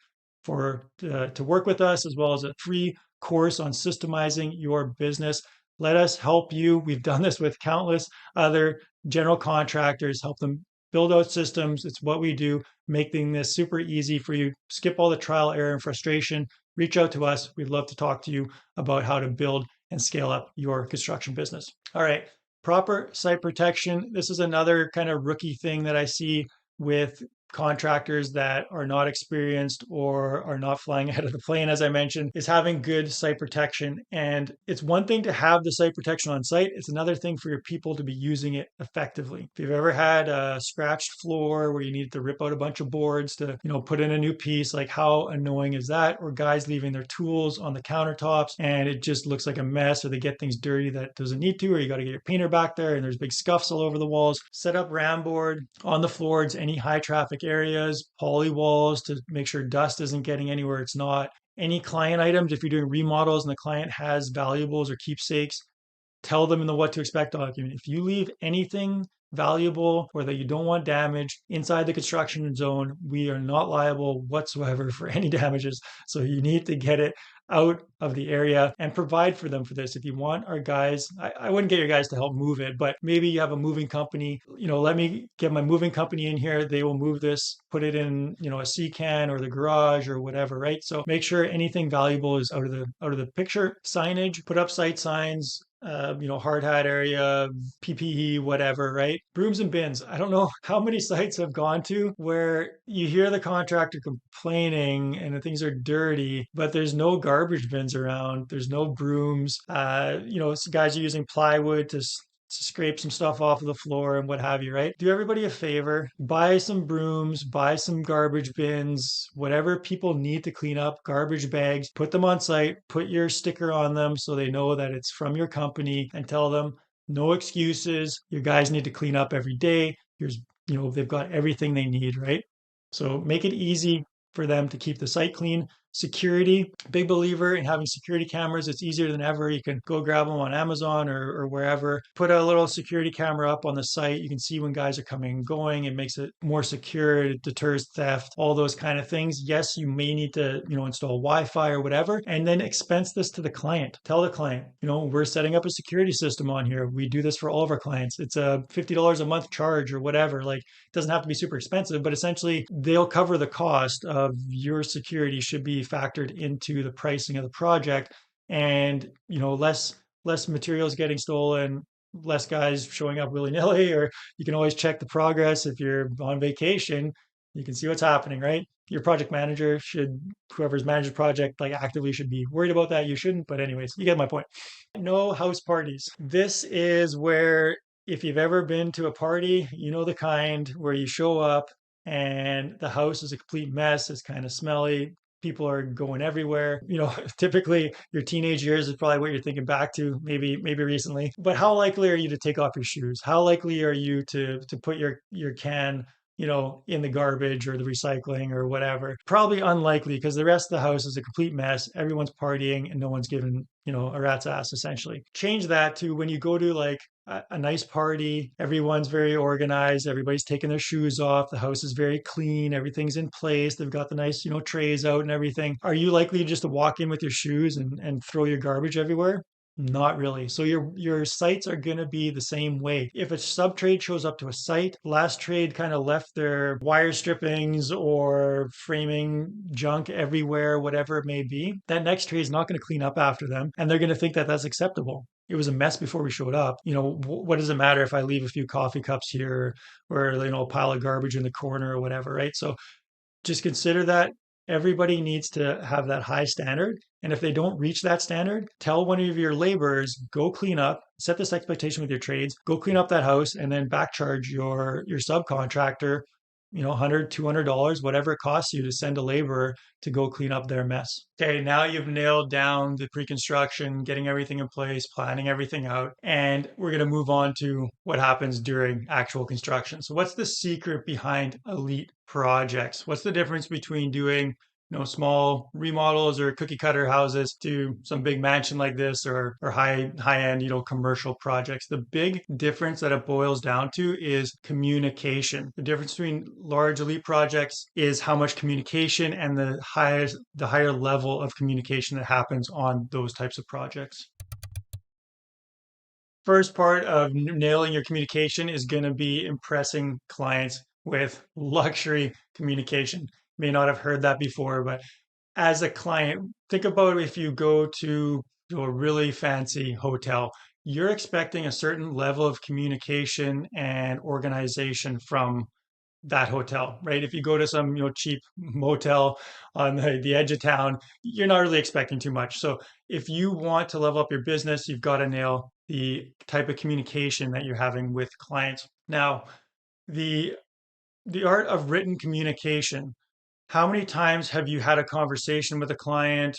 for to work with us, as well as a free course on systemizing your business. Let us help you. We've done this with countless other general contractors, help them build out systems. It's what we do, making this super easy for you. Skip all the trial, error, and frustration. Reach out to us. We'd love to talk to you about how to build and scale up your construction business. All right, proper site protection. This is another kind of rookie thing that I see with contractors that are not experienced or are not flying ahead of the plane, as I mentioned, is having good site protection. And it's one thing to have the site protection on site, it's another thing for your people to be using it effectively. If you've ever had a scratched floor where you needed to rip out a bunch of boards to, put in a new piece, like how annoying is that? Or guys leaving their tools on the countertops and it just looks like a mess, or they get things dirty that doesn't need to, or you got to get your painter back there and there's big scuffs all over the walls. Set up ram board on the floors, any high traffic areas, poly walls to make sure dust isn't getting anywhere it's not. Any client items, if you're doing remodels and the client has valuables or keepsakes, tell them in the what to expect document. If you leave anything valuable or that you don't want damaged inside the construction zone, we are not liable whatsoever for any damages. So you need to get it out of the area and provide for them for this. If you want our guys, I wouldn't get your guys to help move it, but maybe you have a moving company, let me get my moving company in here. They will move this, put it in, a sea can or the garage or whatever, right? So make sure anything valuable is out of the picture. Signage, put up site signs, hard hat area, PPE, whatever, right? Brooms and bins. I don't know how many sites I've gone to where you hear the contractor complaining and the things are dirty, but there's no garbage bins around. There's no brooms. Guys are using plywood to scrape some stuff off of the floor and what have you, right? Do everybody a favor, buy some brooms, buy some garbage bins, whatever people need to clean up, garbage bags, put them on site, put your sticker on them so they know that it's from your company, and tell them no excuses. Your guys need to clean up every day. They've got everything they need, right? So make it easy for them to keep the site clean. Security, big believer in having security cameras. It's easier than ever. You can go grab them on Amazon or wherever. Put a little security camera up on the site. You can see when guys are coming and going. It makes it more secure. It deters theft, all those kind of things. Yes, you may need to, install Wi-Fi or whatever, and then expense this to the client. Tell the client, we're setting up a security system on here. We do this for all of our clients. It's a $50 a month charge or whatever. Like, it doesn't have to be super expensive, but essentially they'll cover the cost of your security should be factored into the pricing of the project, and less materials getting stolen, less guys showing up willy-nilly, or you can always check the progress if you're on vacation. You can see what's happening, right? Your project manager should, whoever's managed the project, like actively should be worried about that. You shouldn't, but anyways, you get my point. No house parties. This is where, if you've ever been to a party, the kind where you show up and the house is a complete mess. It's kind of smelly. People are going everywhere. Typically your teenage years is probably what you're thinking back to, maybe recently. But how likely are you to take off your shoes? How likely are you to put your can, in the garbage or the recycling or whatever? Probably unlikely, because the rest of the house is a complete mess. Everyone's partying and no one's giving, a rat's ass essentially. Change that to when you go to like a nice party, everyone's very organized, everybody's taking their shoes off, the house is very clean, everything's in place, they've got the nice, trays out and everything. Are you likely just to walk in with your shoes and throw your garbage everywhere? Not really. So your sites are going to be the same way. If a sub trade shows up to a site, last trade kind of left their wire strippings or framing junk everywhere, whatever it may be, that next trade is not going to clean up after them, and they're going to think that that's acceptable. It was a mess before we showed up. What does it matter if I leave a few coffee cups here or a pile of garbage in the corner or whatever, right? So just consider that Everybody needs to have that high standard. And if they don't reach that standard, tell one of your laborers, go clean up, set this expectation with your trades, go clean up that house, and then back charge your subcontractor, $100, $200, whatever it costs you to send a laborer to go clean up their mess. Okay, now you've nailed down the pre-construction, getting everything in place, planning everything out, and we're going to move on to what happens during actual construction. So what's the secret behind elite projects? What's the difference between doing small remodels or cookie cutter houses to some big mansion like this, or high end, commercial projects? The big difference that it boils down to is communication. The difference between large elite projects is how much communication and the higher level of communication that happens on those types of projects. First part of nailing your communication is going to be impressing clients with luxury communication. You may not have heard that before, but as a client, think about if you go to a really fancy hotel, you're expecting a certain level of communication and organization from that hotel, right? If you go to some, cheap motel on the edge of town, you're not really expecting too much. So if you want to level up your business, you've got to nail the type of communication that you're having with clients. Now, the the art of written communication. How many times have you had a conversation with a client,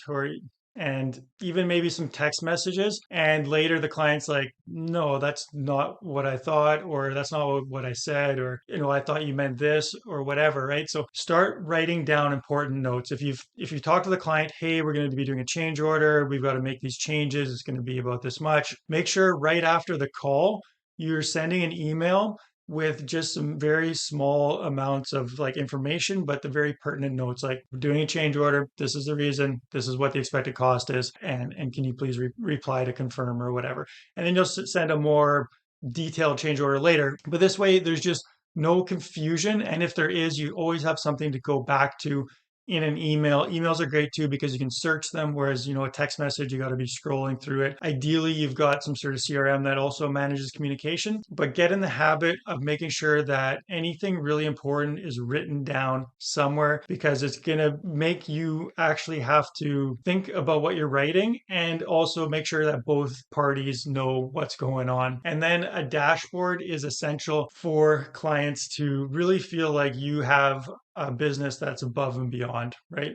and even maybe some text messages, and later the client's like, no, that's not what I thought, or that's not what I said, or I thought you meant this, or whatever, right? So start writing down important notes. If you talk to the client, hey, we're going to be doing a change order, we've got to make these changes, it's going to be about this much. Make sure right after the call you're sending an email with just some very small amounts of like information, but the very pertinent notes, like, we're doing a change order, this is the reason, this is what the expected cost is, and can you please reply to confirm, or whatever. And then you'll send a more detailed change order later. But this way, there's just no confusion. And if there is, you always have something to go back to in an email. Emails are great too because you can search them, whereas a text message, you got to be scrolling through it. Ideally, you've got some sort of CRM that also manages communication, but get in the habit of making sure that anything really important is written down somewhere, because it's going to make you actually have to think about what you're writing, and also make sure that both parties know what's going on. And then a dashboard is essential for clients to really feel like you have a business that's above and beyond, right?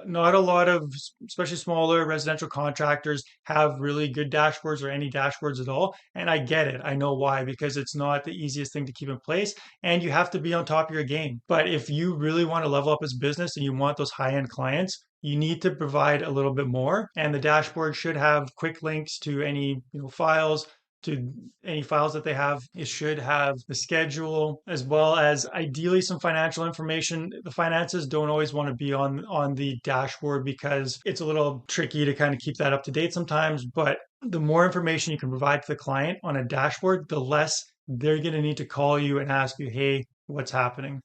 Not a lot of, especially smaller residential contractors, have really good dashboards or any dashboards at all. And I get it. I know why, because it's not the easiest thing to keep in place, and you have to be on top of your game. But if you really want to level up as business and you want those high-end clients, you need to provide a little bit more. And the dashboard should have quick links to any files, to any files that they have. It should have the schedule, as well as ideally some financial information. The finances don't always want to be on the dashboard because it's a little tricky to kind of keep that up to date sometimes. But the more information you can provide to the client on a dashboard, the less they're going to need to call you and ask you, hey, what's happening?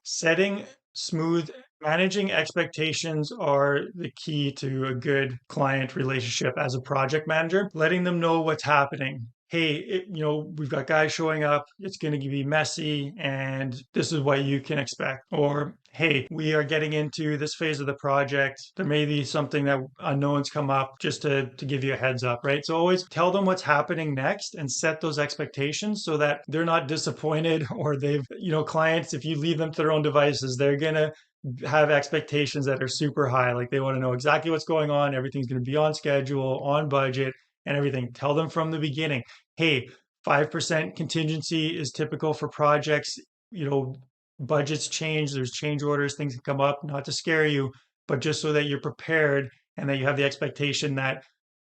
Managing expectations are the key to a good client relationship as a project manager. Letting them know what's happening. Hey, we've got guys showing up, it's going to be messy, and this is what you can expect. Or, hey, we are getting into this phase of the project, there may be something that unknowns come up, just to give you a heads up, right? So always tell them what's happening next and set those expectations so that they're not disappointed, or clients, if you leave them to their own devices, they're going to have expectations that are super high. Like, they want to know exactly what's going on, everything's going to be on schedule, on budget, and everything. Tell them from the beginning, hey, 5% contingency is typical for projects. Budgets change, there's change orders, things can come up, not to scare you, but just so that you're prepared and that you have the expectation that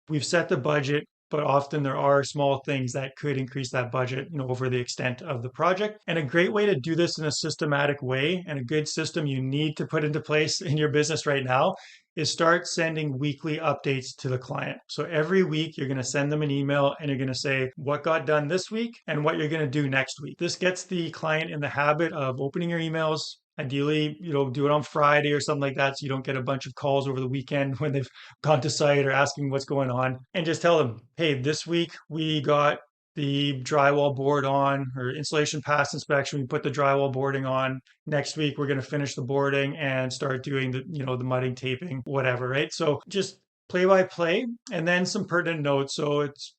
we've set the budget, but often there are small things that could increase that budget, over the extent of the project. And a great way to do this in a systematic way, and a good system you need to put into place in your business right now, is start sending weekly updates to the client. So every week you're going to send them an email and you're going to say what got done this week and what you're going to do next week. This gets the client in the habit of opening your emails. Ideally, do it on Friday or something like that, so you don't get a bunch of calls over the weekend when they've gone to site or asking what's going on. And just tell them, hey, this week we got the drywall board on, or insulation pass inspection. We put the drywall boarding on. Next week, we're going to finish the boarding and start doing the mudding, taping, whatever, right? So just play by play, and then some pertinent notes. So it's,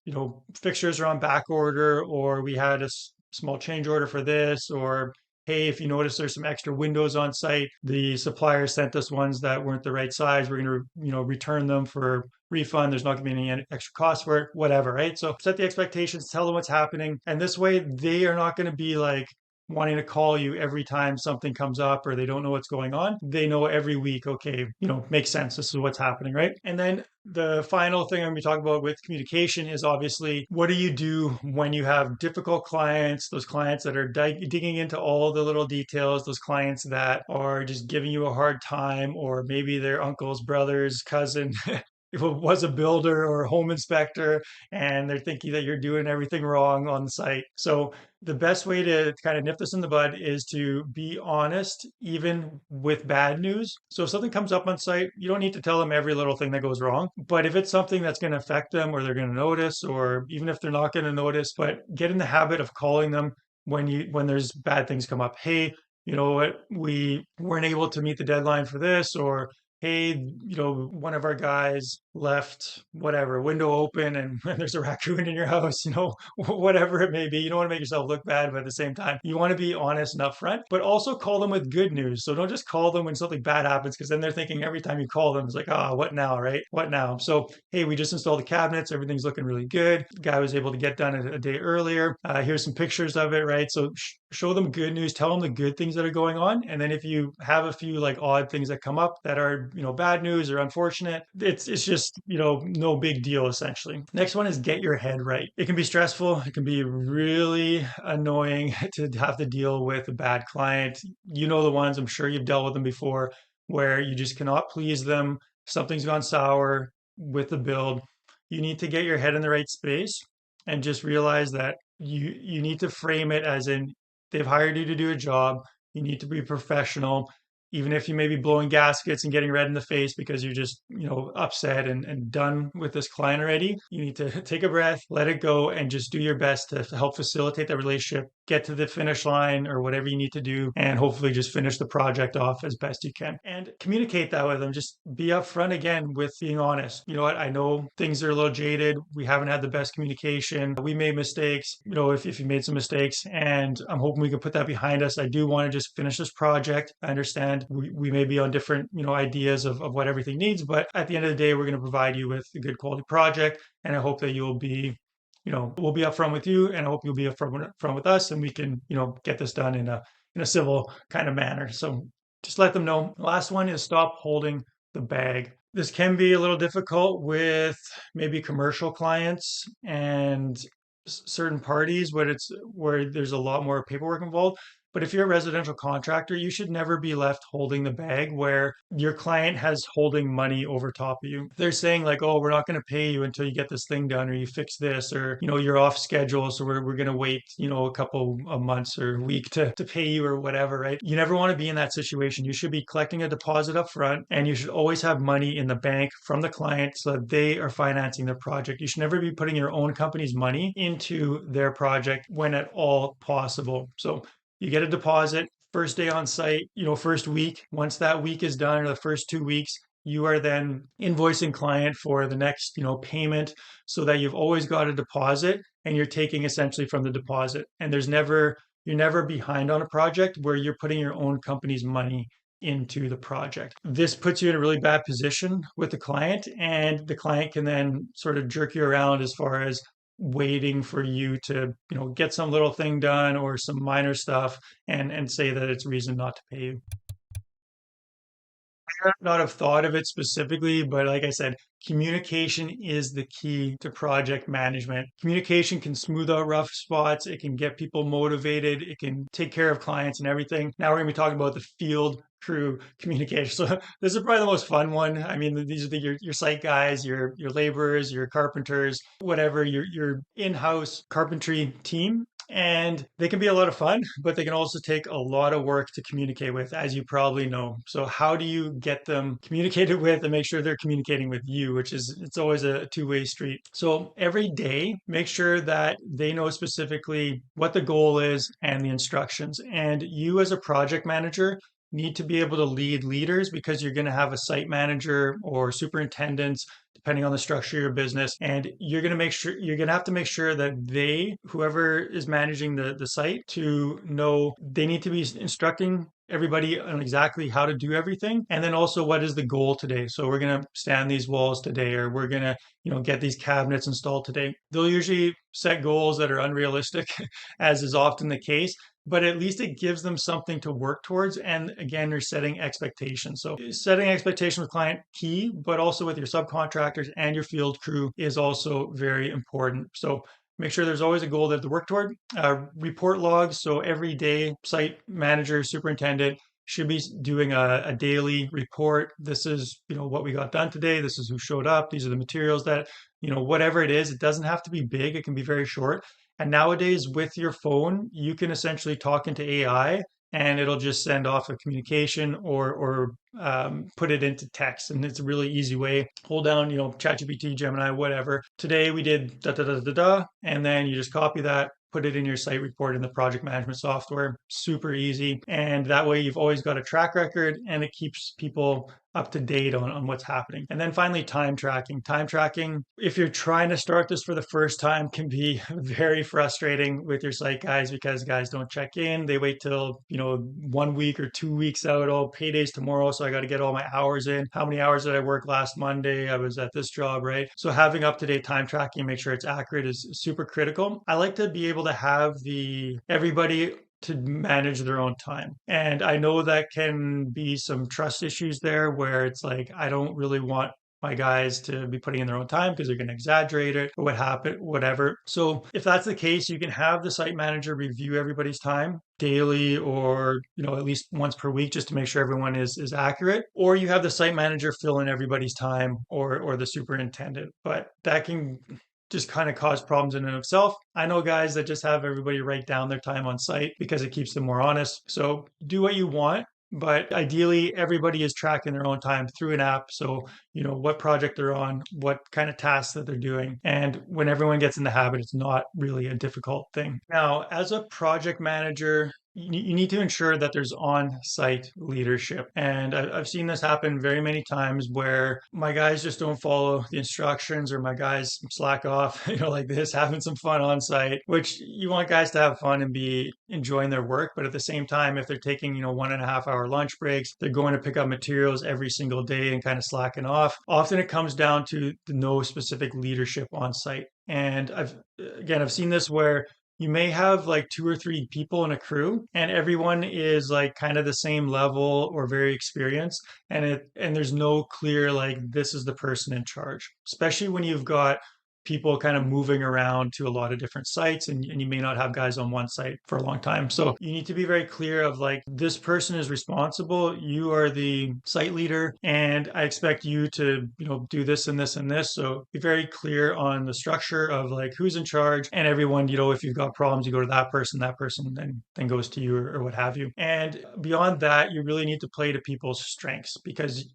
fixtures are on back order, or we had a small change order for this, or hey, if you notice there's some extra windows on site, the supplier sent us ones that weren't the right size. We're going to, return them for refund. There's not going to be any extra cost for it, whatever, right? So set the expectations, tell them what's happening. And this way they are not going to be like wanting to call you every time something comes up or they don't know what's going on. They know every week, okay, makes sense. This is what's happening, right? And then the final thing I'm going to be talking about with communication is obviously, what do you do when you have difficult clients, those clients that are digging into all the little details, those clients that are just giving you a hard time, or maybe their uncle's brother's cousin was a builder or a home inspector, and they're thinking that you're doing everything wrong on the site. So the best way to kind of nip this in the bud is to be honest, even with bad news. So if something comes up on site, you don't need to tell them every little thing that goes wrong. But if it's something that's going to affect them, or they're going to notice, or even if they're not going to notice, but get in the habit of calling them when there's bad things come up. Hey, you know what, we weren't able to meet the deadline for this, or hey, one of our guys left whatever window open and there's a raccoon in your house, whatever it may be. You don't want to make yourself look bad, but at the same time, you want to be honest and upfront, but also call them with good news. So don't just call them when something bad happens, because then they're thinking every time you call them, it's like, what now, right? What now? So, hey, we just installed the cabinets. Everything's looking really good. The guy was able to get done a day earlier. Here's some pictures of it, right? So show them good news, tell them the good things that are going on. And then if you have a few like odd things that come up that are, bad news or unfortunate, it's just, no big deal essentially. Next one is get your head right. It can be stressful. It can be really annoying to have to deal with a bad client. You know the ones, I'm sure you've dealt with them before, where you just cannot please them. Something's gone sour with the build. You need to get your head in the right space and just realize that you need to frame it as in, they've hired you to do a job. You need to be professional, even if you may be blowing gaskets and getting red in the face because you're just, upset and done with this client already. You need to take a breath, let it go, and just do your best to help facilitate that relationship, get to the finish line or whatever you need to do, and hopefully just finish the project off as best you can. And communicate that with them. Just be upfront again with being honest. You know what? I know things are a little jaded. We haven't had the best communication. We made mistakes, if you made some mistakes, and I'm hoping we can put that behind us. I do want to just finish this project. I understand we may be on different, ideas of what everything needs, but at the end of the day, we're going to provide you with a good quality project. And I hope that you'll be, we'll be upfront with you, and I hope you'll be upfront with us, and we can, get this done in a civil kind of manner. So just let them know. The last one is stop holding the bag. This can be a little difficult with maybe commercial clients and certain parties where there's a lot more paperwork involved. But if you're a residential contractor, you should never be left holding the bag where your client has holding money over top of you. They're saying like, oh, we're not going to pay you until you get this thing done, or you fix this, or, you're off schedule. So we're going to wait, a couple of months or a week to pay you or whatever, right? You never want to be in that situation. You should be collecting a deposit up front, and you should always have money in the bank from the client so that they are financing their project. You should never be putting your own company's money into their project when at all possible. So you get a deposit first day on site, first week. Once that week is done, or the first 2 weeks, you are then invoicing client for the next, payment, so that you've always got a deposit and you're taking essentially from the deposit. And you're never behind on a project where you're putting your own company's money into the project. This puts you in a really bad position with the client, and the client can then sort of jerk you around as far as waiting for you to, get some little thing done or some minor stuff, and say that it's reason not to pay you. I might not have thought of it specifically, but like I said, communication is the key to project management. Communication can smooth out rough spots. It can get people motivated. It can take care of clients and everything. Now we're going to be talking about the field crew communication. So this is probably the most fun one. I mean, these are your site guys, your laborers, your carpenters, whatever, your in-house carpentry team. And they can be a lot of fun, but they can also take a lot of work to communicate with, as you probably know. So how do you get them communicated with and make sure they're communicating with you, which is, it's always a two-way street. So every day, make sure that they know specifically what the goal is and the instructions. And you as a project manager need to be able to lead leaders, because you're going to have a site manager or superintendents depending on the structure of your business. And you're going to have to make sure that whoever is managing the site, to know they need to be instructing everybody on exactly how to do everything. And then also, what is the goal today? So we're going to stand these walls today, or we're going to, get these cabinets installed today. They'll usually set goals that are unrealistic, as is often the case, but at least it gives them something to work towards. And again, you're setting expectations. So setting expectations with client key, but also with your subcontractors and your field crew is also very important. So make sure there's always a goal that to work toward. Report logs. So every day, site manager, superintendent should be doing a daily report. This is, what we got done today. This is who showed up. These are the materials that, whatever it is, it doesn't have to be big. It can be very short. And nowadays, with your phone, you can essentially talk into AI, and it'll just send off a communication, or put it into text. And it's a really easy way. Hold down, ChatGPT, Gemini, whatever. Today we did da da da da da, and then you just copy that, put it in your site report in the project management software. Super easy. And that way you've always got a track record, and it keeps people up to date on what's happening. And then finally, time tracking. Time tracking, if you're trying to start this for the first time, can be very frustrating with your site guys, because guys don't check in. They wait till, 1 week or 2 weeks out. Oh, payday's tomorrow, so I got to get all my hours in. How many hours did I work last Monday? I was at this job, right? So having up-to-date time tracking, make sure it's accurate, is super critical. I like to be able to have everybody to manage their own time. And I know that can be some trust issues there, where it's like, I don't really want my guys to be putting in their own time because they're going to exaggerate it, or what happened, whatever. So if that's the case, you can have the site manager review everybody's time daily, or at least once per week, just to make sure everyone is accurate. Or you have the site manager fill in everybody's time, or the superintendent. But that can just kind of cause problems in and of itself. I know guys that just have everybody write down their time on site because it keeps them more honest. So do what you want, but ideally everybody is tracking their own time through an app. So, what project they're on, what kind of tasks that they're doing. And when everyone gets in the habit, it's not really a difficult thing. Now, as a project manager, you need to ensure that there's on-site leadership. And I've seen this happen very many times, where my guys just don't follow the instructions, or my guys slack off, like this, having some fun on site, which you want guys to have fun and be enjoying their work. But at the same time, if they're taking, 1.5 hour lunch breaks, they're going to pick up materials every single day and kind of slacking off. Often it comes down to no specific leadership on site. And I've seen this where you may have like 2 or 3 people in a crew, and everyone is like kind of the same level or very experienced, and there's no clear, like, this is the person in charge, especially when you've got people kind of moving around to a lot of different sites, and you may not have guys on one site for a long time. So you need to be very clear of, like, this person is responsible, you are the site leader, and I expect you to, do this and this and this. So be very clear on the structure of, like, who's in charge, and everyone, if you've got problems, you go to that person then goes to you, or what have you. And beyond that, you really need to play to people's strengths, because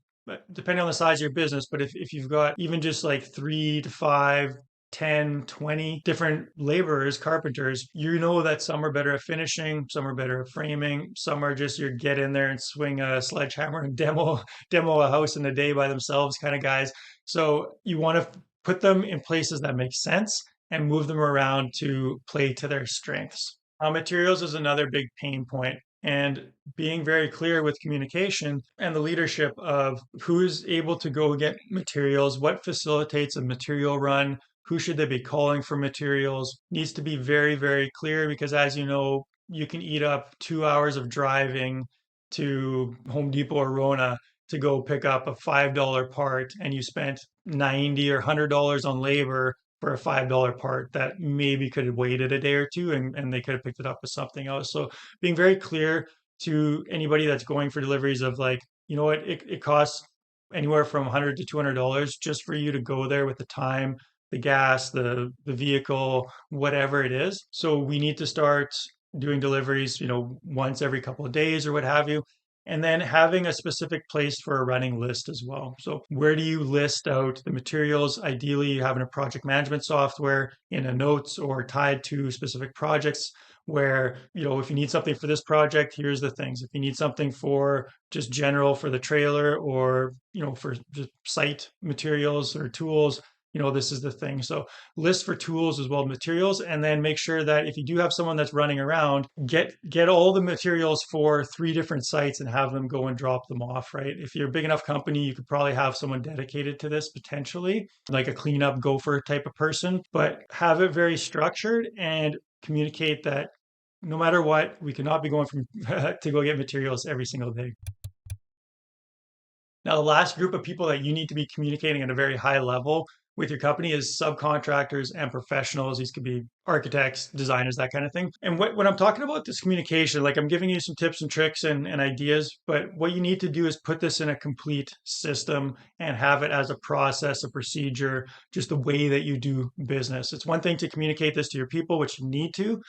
depending on the size of your business, but if you've got even just like 3 to 5, 10, 20 different laborers, carpenters, that some are better at finishing, some are better at framing, some are just your get in there and swing a sledgehammer and demo a house in a day by themselves kind of guys. So you want to put them in places that make sense and move them around to play to their strengths. Materials is another big pain point, and being very clear with communication and the leadership of who is able to go get materials, what facilitates a material run, who should they be calling for materials, needs to be very, very clear, because as you know, you can eat up 2 hours of driving to Home Depot or Rona to go pick up a $5 part, and you spent $90 or $100 on labor for a $5 part that maybe could have waited a day or two, and they could have picked it up with something else. So being very clear to anybody that's going for deliveries of, like, it costs anywhere from $100 to $200 just for you to go there with the time, the gas, the vehicle, whatever it is. So we need to start doing deliveries, once every couple of days or what have you. And then having a specific place for a running list as well. So where do you list out the materials? Ideally, you have in a project management software in a notes or tied to specific projects where, if you need something for this project, here's the things. If you need something for just general for the trailer or, for just site materials or tools, this is the thing. So list for tools as well as materials, and then make sure that if you do have someone that's running around, get all the materials for 3 different sites and have them go and drop them off, right? If you're a big enough company, you could probably have someone dedicated to this potentially, like a cleanup gopher type of person, but have it very structured and communicate that no matter what, we cannot be going from to go get materials every single day. Now, the last group of people that you need to be communicating at a very high level with your company is subcontractors and professionals. These could be architects, designers, that kind of thing. And when I'm talking about this communication, like I'm giving you some tips and tricks and ideas, but what you need to do is put this in a complete system and have it as a process, a procedure, just the way that you do business. It's one thing to communicate this to your people, which you need to,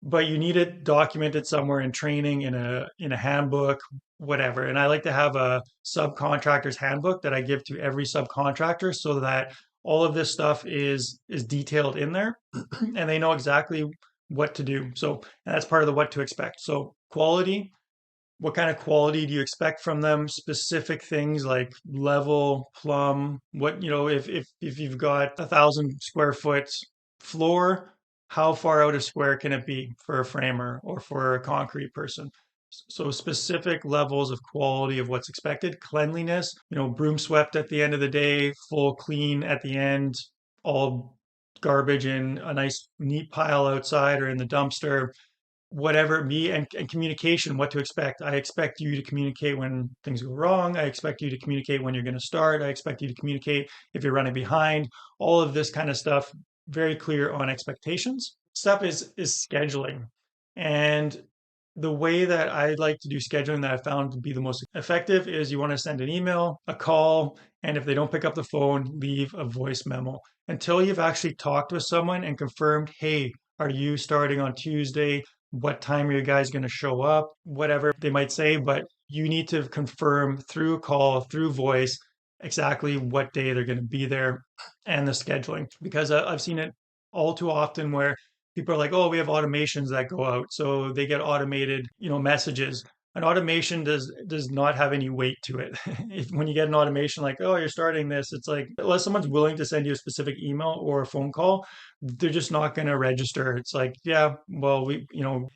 but you need it documented somewhere in training, in a handbook, whatever. And I like to have a subcontractor's handbook that I give to every subcontractor so that all of this stuff is detailed in there and they know exactly what to do. So and that's part of the what to expect. So quality, what kind of quality do you expect from them? Specific things like level, plumb, what, if you've got 1,000 square foot floor, how far out of square can it be for a framer or for a concrete person? So specific levels of quality of what's expected. Cleanliness, broom swept at the end of the day, full clean at the end, all garbage in a nice neat pile outside or in the dumpster, whatever it be, and communication, what to expect. I expect you to communicate when things go wrong. I expect you to communicate when you're going to start. I expect you to communicate if you're running behind. All of this kind of stuff, very clear on expectations. Stuff is scheduling. And the way that I like to do scheduling that I found to be the most effective is you want to send an email, a call, and if they don't pick up the phone, leave a voice memo until you've actually talked with someone and confirmed, hey, are you starting on Tuesday? What time are you guys going to show up? Whatever they might say, but you need to confirm through a call, through voice, exactly what day they're going to be there and the scheduling. Because I've seen it all too often where people are like, oh, we have automations that go out. So they get automated, messages. An automation does not have any weight to it. When you get an automation like, oh, you're starting this, it's like, unless someone's willing to send you a specific email or a phone call, they're just not going to register. It's like, yeah, well,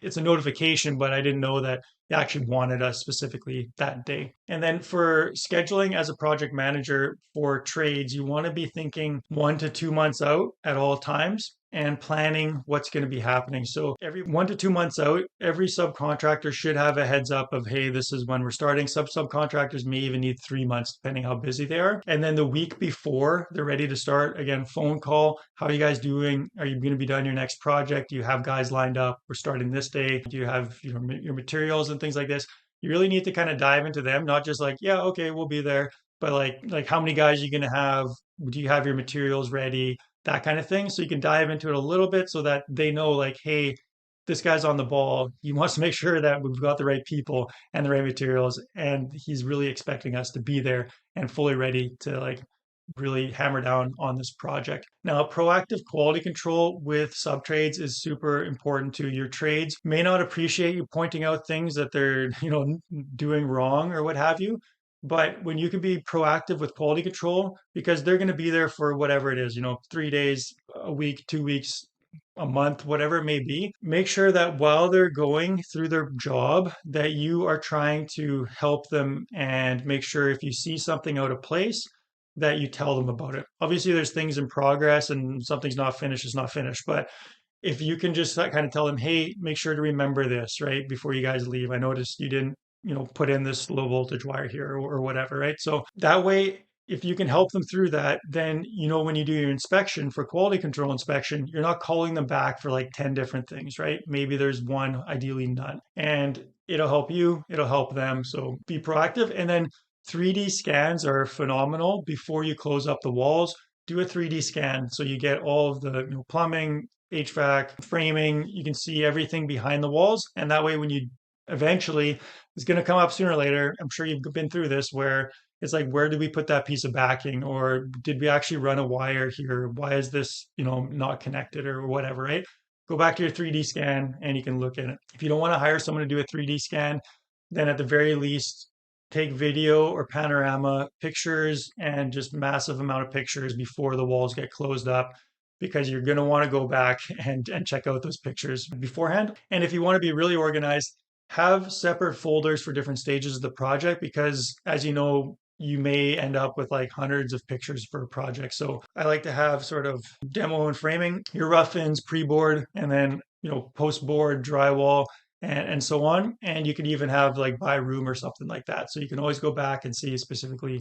it's a notification, but I didn't know that they actually wanted us specifically that day. And then for scheduling as a project manager for trades, you want to be thinking 1 to 2 months out at all times and planning what's going to be happening. So every 1 to 2 months out, every subcontractor should have a heads up of, hey, this is when we're starting. Subcontractors may even need 3 months, depending how busy they are. And then the week before they're ready to start, again, phone call. How are you guys doing? Are you going to be done your next project? Do you have guys lined up? We're starting this day. Do you have your materials and things like this? You really need to kind of dive into them, not just like, yeah, okay, we'll be there, but like how many guys are you going to have? Do you have your materials ready? That kind of thing. So you can dive into it a little bit so that they know, like, hey, this guy's on the ball. He wants to make sure that we've got the right people and the right materials, and he's really expecting us to be there and fully ready to like really hammer down on this project. Now, proactive quality control with subtrades is super important to your trades. May not appreciate you pointing out things that they're, doing wrong or what have you. But when you can be proactive with quality control, because they're going to be there for whatever it is, 3 days, a week, 2 weeks, a month, whatever it may be, make sure that while they're going through their job, that you are trying to help them and make sure if you see something out of place, that you tell them about it. Obviously, there's things in progress and something's not finished, it's not finished. But if you can just kind of tell them, hey, make sure to remember this, right, before you guys leave. I noticed you didn't, put in this low voltage wire here or whatever, right? So that way, if you can help them through that, then, when you do your inspection for quality control inspection, you're not calling them back for like 10 different things, right? Maybe there's one, ideally none. And it'll help you, it'll help them. So be proactive. And then 3D scans are phenomenal before you close up the walls. do a 3D scan so you get all of the plumbing, HVAC, framing. You can see everything behind the walls, and that way, when you eventually, it's going to come up sooner or later. I'm sure you've been through this where it's like, where did we put that piece of backing, or did we actually run a wire here? Why is this not connected or whatever, right? Go back to your 3D scan and you can look at it. If you don't want to hire someone to do a 3D scan, then at the very least, take video or panorama pictures and just massive amount of pictures before the walls get closed up, because you're going to want to go back and check out those pictures beforehand. And if you want to be really organized, have separate folders for different stages of the project, because as you know, you may end up with like hundreds of pictures for a project. So I like to have sort of demo and framing, your rough-ins, pre-board, and then post-board, drywall, and so on. And you can even have like by room or something like that. So you can always go back and see specifically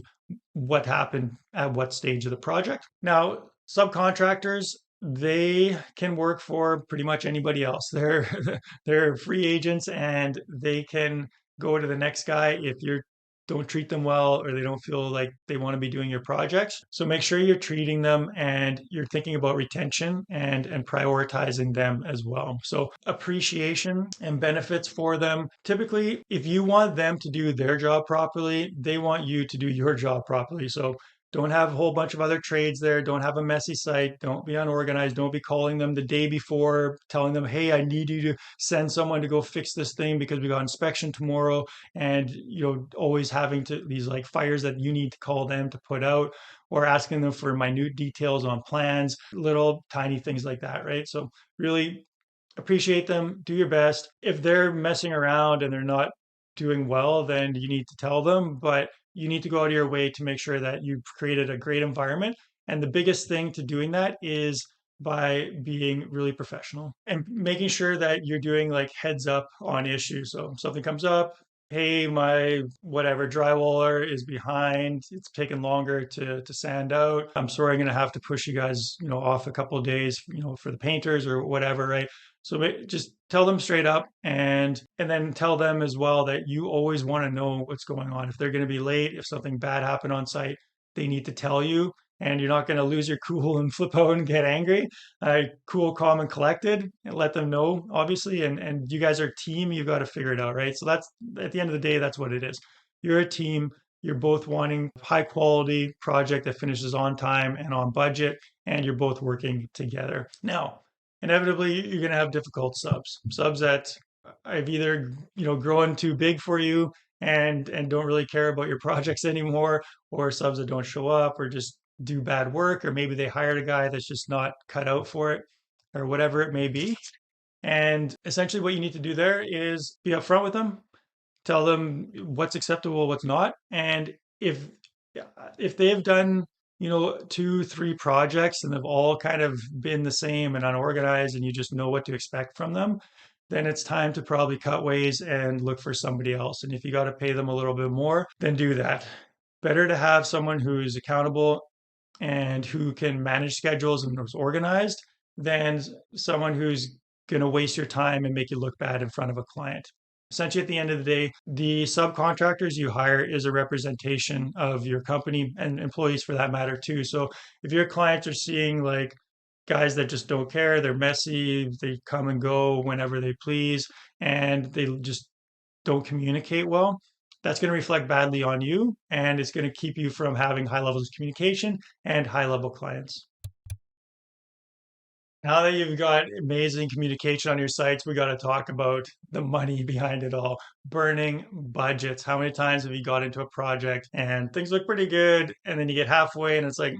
what happened at what stage of the project. Now, subcontractors, they can work for pretty much anybody else. They're free agents, and they can go to the next guy if you don't treat them well or they don't feel like they want to be doing your projects. So make sure you're treating them and you're thinking about retention and prioritizing them as well. So appreciation and benefits for them. Typically, if you want them to do their job properly, they want you to do your job properly. So don't have a whole bunch of other trades there. Don't have a messy site. Don't be unorganized. Don't be calling them the day before, telling them, hey, I need you to send someone to go fix this thing because we got inspection tomorrow. And, always having to these like fires that you need to call them to put out, or asking them for minute details on plans, little tiny things like that, right? So really appreciate them, do your best. If they're messing around and they're not doing well, then you need to tell them, but you need to go out of your way to make sure that you've created a great environment. And the biggest thing to doing that is by being really professional and making sure that you're doing like heads up on issues. So if something comes up, hey, my whatever drywaller is behind, it's taking longer to sand out. I'm sorry, I'm going to have to push you guys, off a couple of days, for the painters or whatever, right? So just tell them straight up, and then tell them as well that you always want to know what's going on. If they're going to be late, if something bad happened on site, they need to tell you, and you're not going to lose your cool and flip out and get angry. Cool, calm, and collected, and let them know, obviously. And you guys are a team. You've got to figure it out, right? So that's, at the end of the day, that's what it is. You're a team. You're both wanting high quality project that finishes on time and on budget, and you're both working together. Now, inevitably, you're going to have difficult subs that I've either grown too big for you and don't really care about your projects anymore, or subs that don't show up or just do bad work, or maybe they hired a guy that's just not cut out for it, or whatever it may be. And essentially what you need to do there is be upfront with them, tell them what's acceptable, what's not. And if they've done, 2, 3 projects and they've all kind of been the same and unorganized, and you just know what to expect from them, then it's time to probably cut ways and look for somebody else. And if you got to pay them a little bit more, then do that. Better to have someone who's accountable and who can manage schedules and is organized than someone who's going to waste your time and make you look bad in front of a client. Essentially, at the end of the day, the subcontractors you hire is a representation of your company, and employees for that matter too. So if your clients are seeing like guys that just don't care, they're messy, they come and go whenever they please, and they just don't communicate well, that's going to reflect badly on you, and it's going to keep you from having high levels of communication and high level clients. Now that you've got amazing communication on your sites, we got to talk about the money behind it all. Burning budgets. How many times have you got into a project and things look pretty good, and then you get halfway and it's like,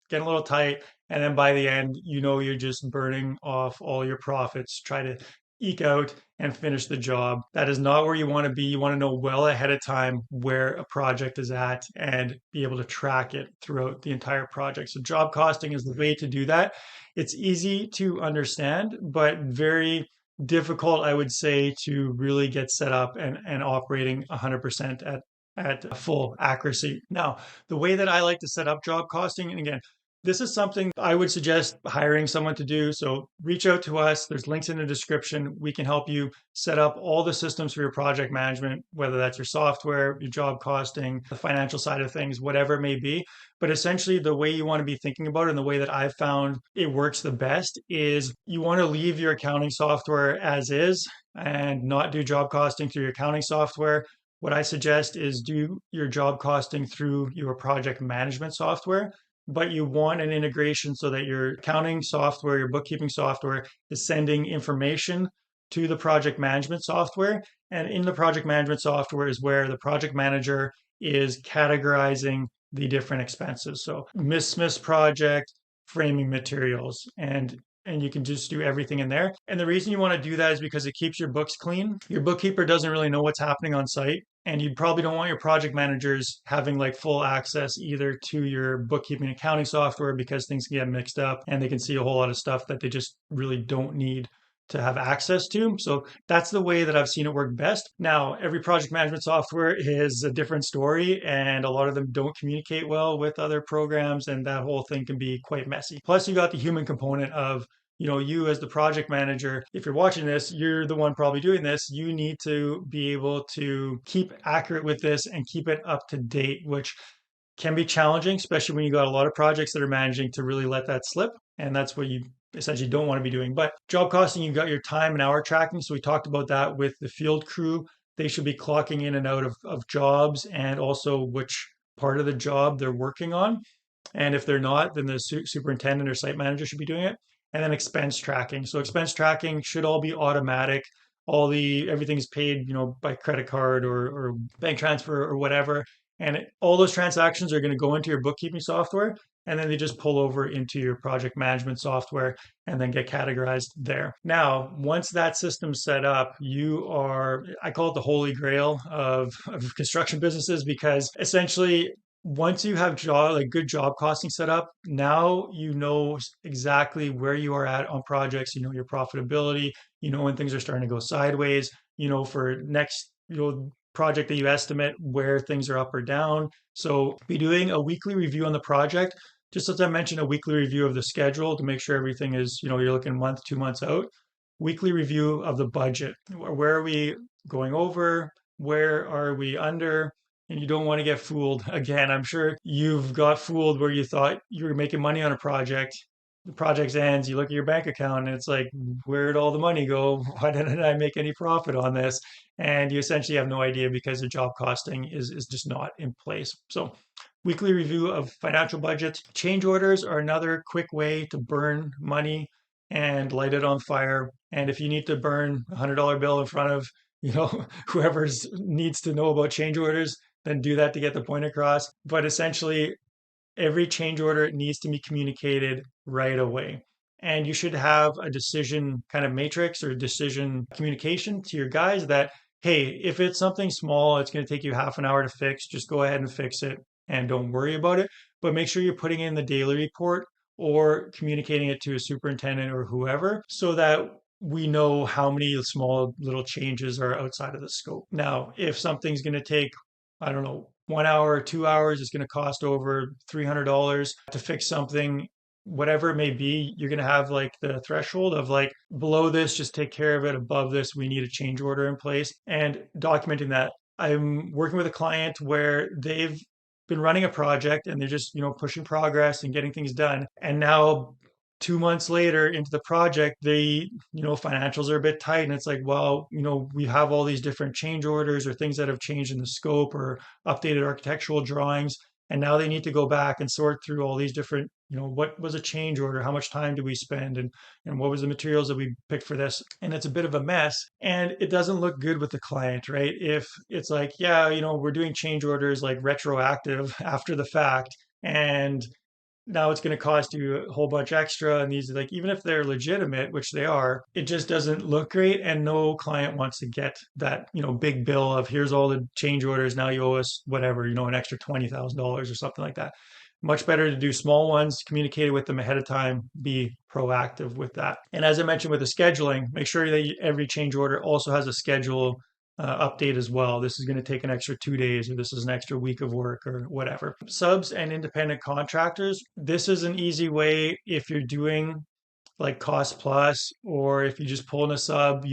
getting a little tight. And then by the end, you're just burning off all your profits, try to eke out and finish the job. That is not where you want to be. You want to know well ahead of time where a project is at and be able to track it throughout the entire project. So job costing is the way to do that. It's easy to understand, but very difficult, I would say, to really get set up and operating 100% at full accuracy. Now, the way that I like to set up job costing, and again, This is something I would suggest hiring someone to do. So reach out to us. There's links in the description. We can help you set up all the systems for your project management, whether that's your software, your job costing, the financial side of things, whatever it may be. But essentially, the way you want to be thinking about it and the way that I've found it works the best is you want to leave your accounting software as is and not do job costing through your accounting software. What I suggest is do your job costing through your project management software, but you want an integration so that your accounting software, your bookkeeping software is sending information to the project management software. And in the project management software is where the project manager is categorizing the different expenses. So Miss project, framing materials, and you can just do everything in there. And the reason you want to do that is because it keeps your books clean. Your bookkeeper doesn't really know what's happening on site. And you probably don't want your project managers having like full access either to your bookkeeping accounting software because things can get mixed up and they can see a whole lot of stuff that they just really don't need to have access to. So that's the way that I've seen it work best. Now, every project management software is a different story, and a lot of them don't communicate well with other programs, and that whole thing can be quite messy. Plus, you got the human component of you as the project manager, if you're watching this, you're the one probably doing this. You need to be able to keep accurate with this and keep it up to date, which can be challenging, especially when you got a lot of projects that are managing to really let that slip. And that's what you essentially don't want to be doing. But job costing, you've got your time and hour tracking. So we talked about that with the field crew. They should be clocking in and out of jobs and also which part of the job they're working on. And if they're not, then the superintendent or site manager should be doing it. And then expense tracking. So expense tracking should all be automatic. Everything's paid, by credit card or bank transfer or whatever. And all those transactions are going to go into your bookkeeping software, and then they just pull over into your project management software and then get categorized there. Now, once that system's set up, I call it the holy grail of construction businesses, because essentially once you have good job costing set up, now you know exactly where you are at on projects, you know your profitability, you know when things are starting to go sideways, for next, project that you estimate where things are up or down. So be doing a weekly review on the project. Just as I mentioned, a weekly review of the schedule to make sure everything is, you're looking a month, 2 months out. Weekly review of the budget. Where are we going over? Where are we under? And you don't want to get fooled. Again, I'm sure you've got fooled where you thought you were making money on a project. The project ends, you look at your bank account and it's like, where'd all the money go? Why didn't I make any profit on this? And you essentially have no idea because the job costing is just not in place. So weekly review of financial budgets. Change orders are another quick way to burn money and light it on fire. And if you need to burn a $100 bill in front of, whoever needs to know about change orders, then do that to get the point across. But essentially, every change order needs to be communicated right away. And you should have a decision kind of matrix or decision communication to your guys that, hey, if it's something small, it's going to take you half an hour to fix, just go ahead and fix it and don't worry about it. But make sure you're putting in the daily report or communicating it to a superintendent or whoever so that we know how many small little changes are outside of the scope. Now, if something's going to take, I don't know, 1 hour or 2 hours, it's going to cost over $300 to fix something, whatever it may be, you're going to have like the threshold of like below this, just take care of it. Above this, we need a change order in place, and documenting that. I'm working with a client where they've been running a project and they're just, pushing progress and getting things done. And now 2 months later into the project, financials are a bit tight. And it's like, well, we have all these different change orders or things that have changed in the scope or updated architectural drawings. And now they need to go back and sort through all these different, what was a change order? How much time do we spend? And what was the materials that we picked for this? And it's a bit of a mess. And it doesn't look good with the client, right? If it's like, yeah, we're doing change orders like retroactive after the fact. And now it's going to cost you a whole bunch extra. And these, like, even if they're legitimate, which they are, it just doesn't look great. And no client wants to get that, big bill of here's all the change orders. Now you owe us whatever, an extra $20,000 or something like that. Much better to do small ones, communicate with them ahead of time, be proactive with that. And as I mentioned with the scheduling, make sure that every change order also has a schedule update as well. This is going to take an extra 2 days, or this is an extra week of work, or whatever. Subs and independent contractors. This is an easy way if you're doing like cost plus, or if you just pull in a sub,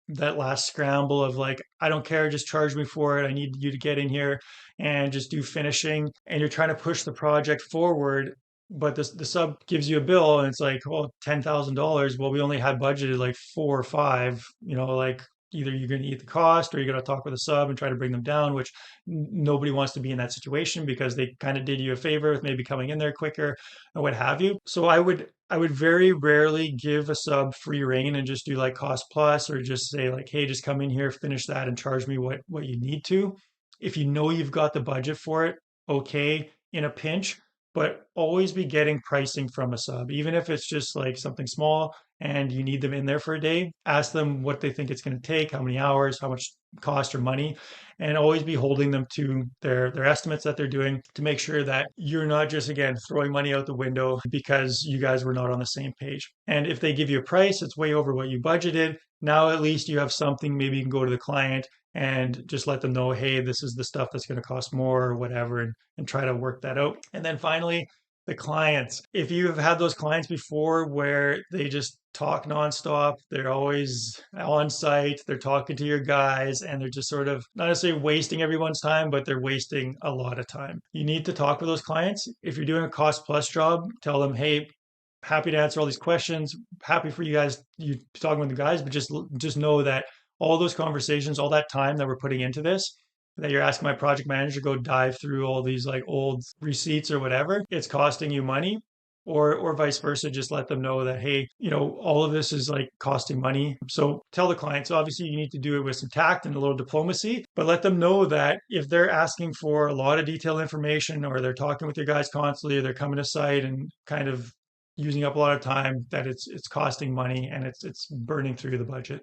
that last scramble of like, I don't care, just charge me for it. I need you to get in here and just do finishing. And you're trying to push the project forward, but the sub gives you a bill and it's like, well, $10,000. Well, we only had budgeted like four or five, like either you're going to eat the cost or you're going to talk with a sub and try to bring them down, which nobody wants to be in that situation because they kind of did you a favor with maybe coming in there quicker or what have you. So I would very rarely give a sub free reign and just do like cost plus, or just say like, hey, just come in here, finish that and charge me what you need to. If you know you've got the budget for it, okay, in a pinch, but always be getting pricing from a sub, even if it's just like something small and you need them in there for a day. Ask them what they think it's going to take, how many hours, how much cost or money, and always be holding them to their estimates that they're doing to make sure that you're not just again throwing money out the window because you guys were not on the same page. And if they give you a price it's way over what you budgeted, now at least you have something. Maybe you can go to the client and just let them know, hey, this is the stuff that's going to cost more or whatever, and try to work that out. And then finally, the clients. If you have had those clients before where they just talk nonstop, they're always on site, they're talking to your guys, and they're just sort of not necessarily wasting everyone's time, but they're wasting a lot of time. You need to talk with those clients. If you're doing a cost plus job, tell them, hey, happy to answer all these questions, happy for you talking with the guys, but just know that all those conversations, all that time that we're putting into this, that you're asking my project manager to go dive through all these like old receipts or whatever, it's costing you money. Or vice versa, just let them know that, hey, all of this is like costing money. So tell the clients, obviously you need to do it with some tact and a little diplomacy, but let them know that if they're asking for a lot of detailed information, or they're talking with your guys constantly, or they're coming to site and kind of using up a lot of time, that it's costing money and it's burning through the budget.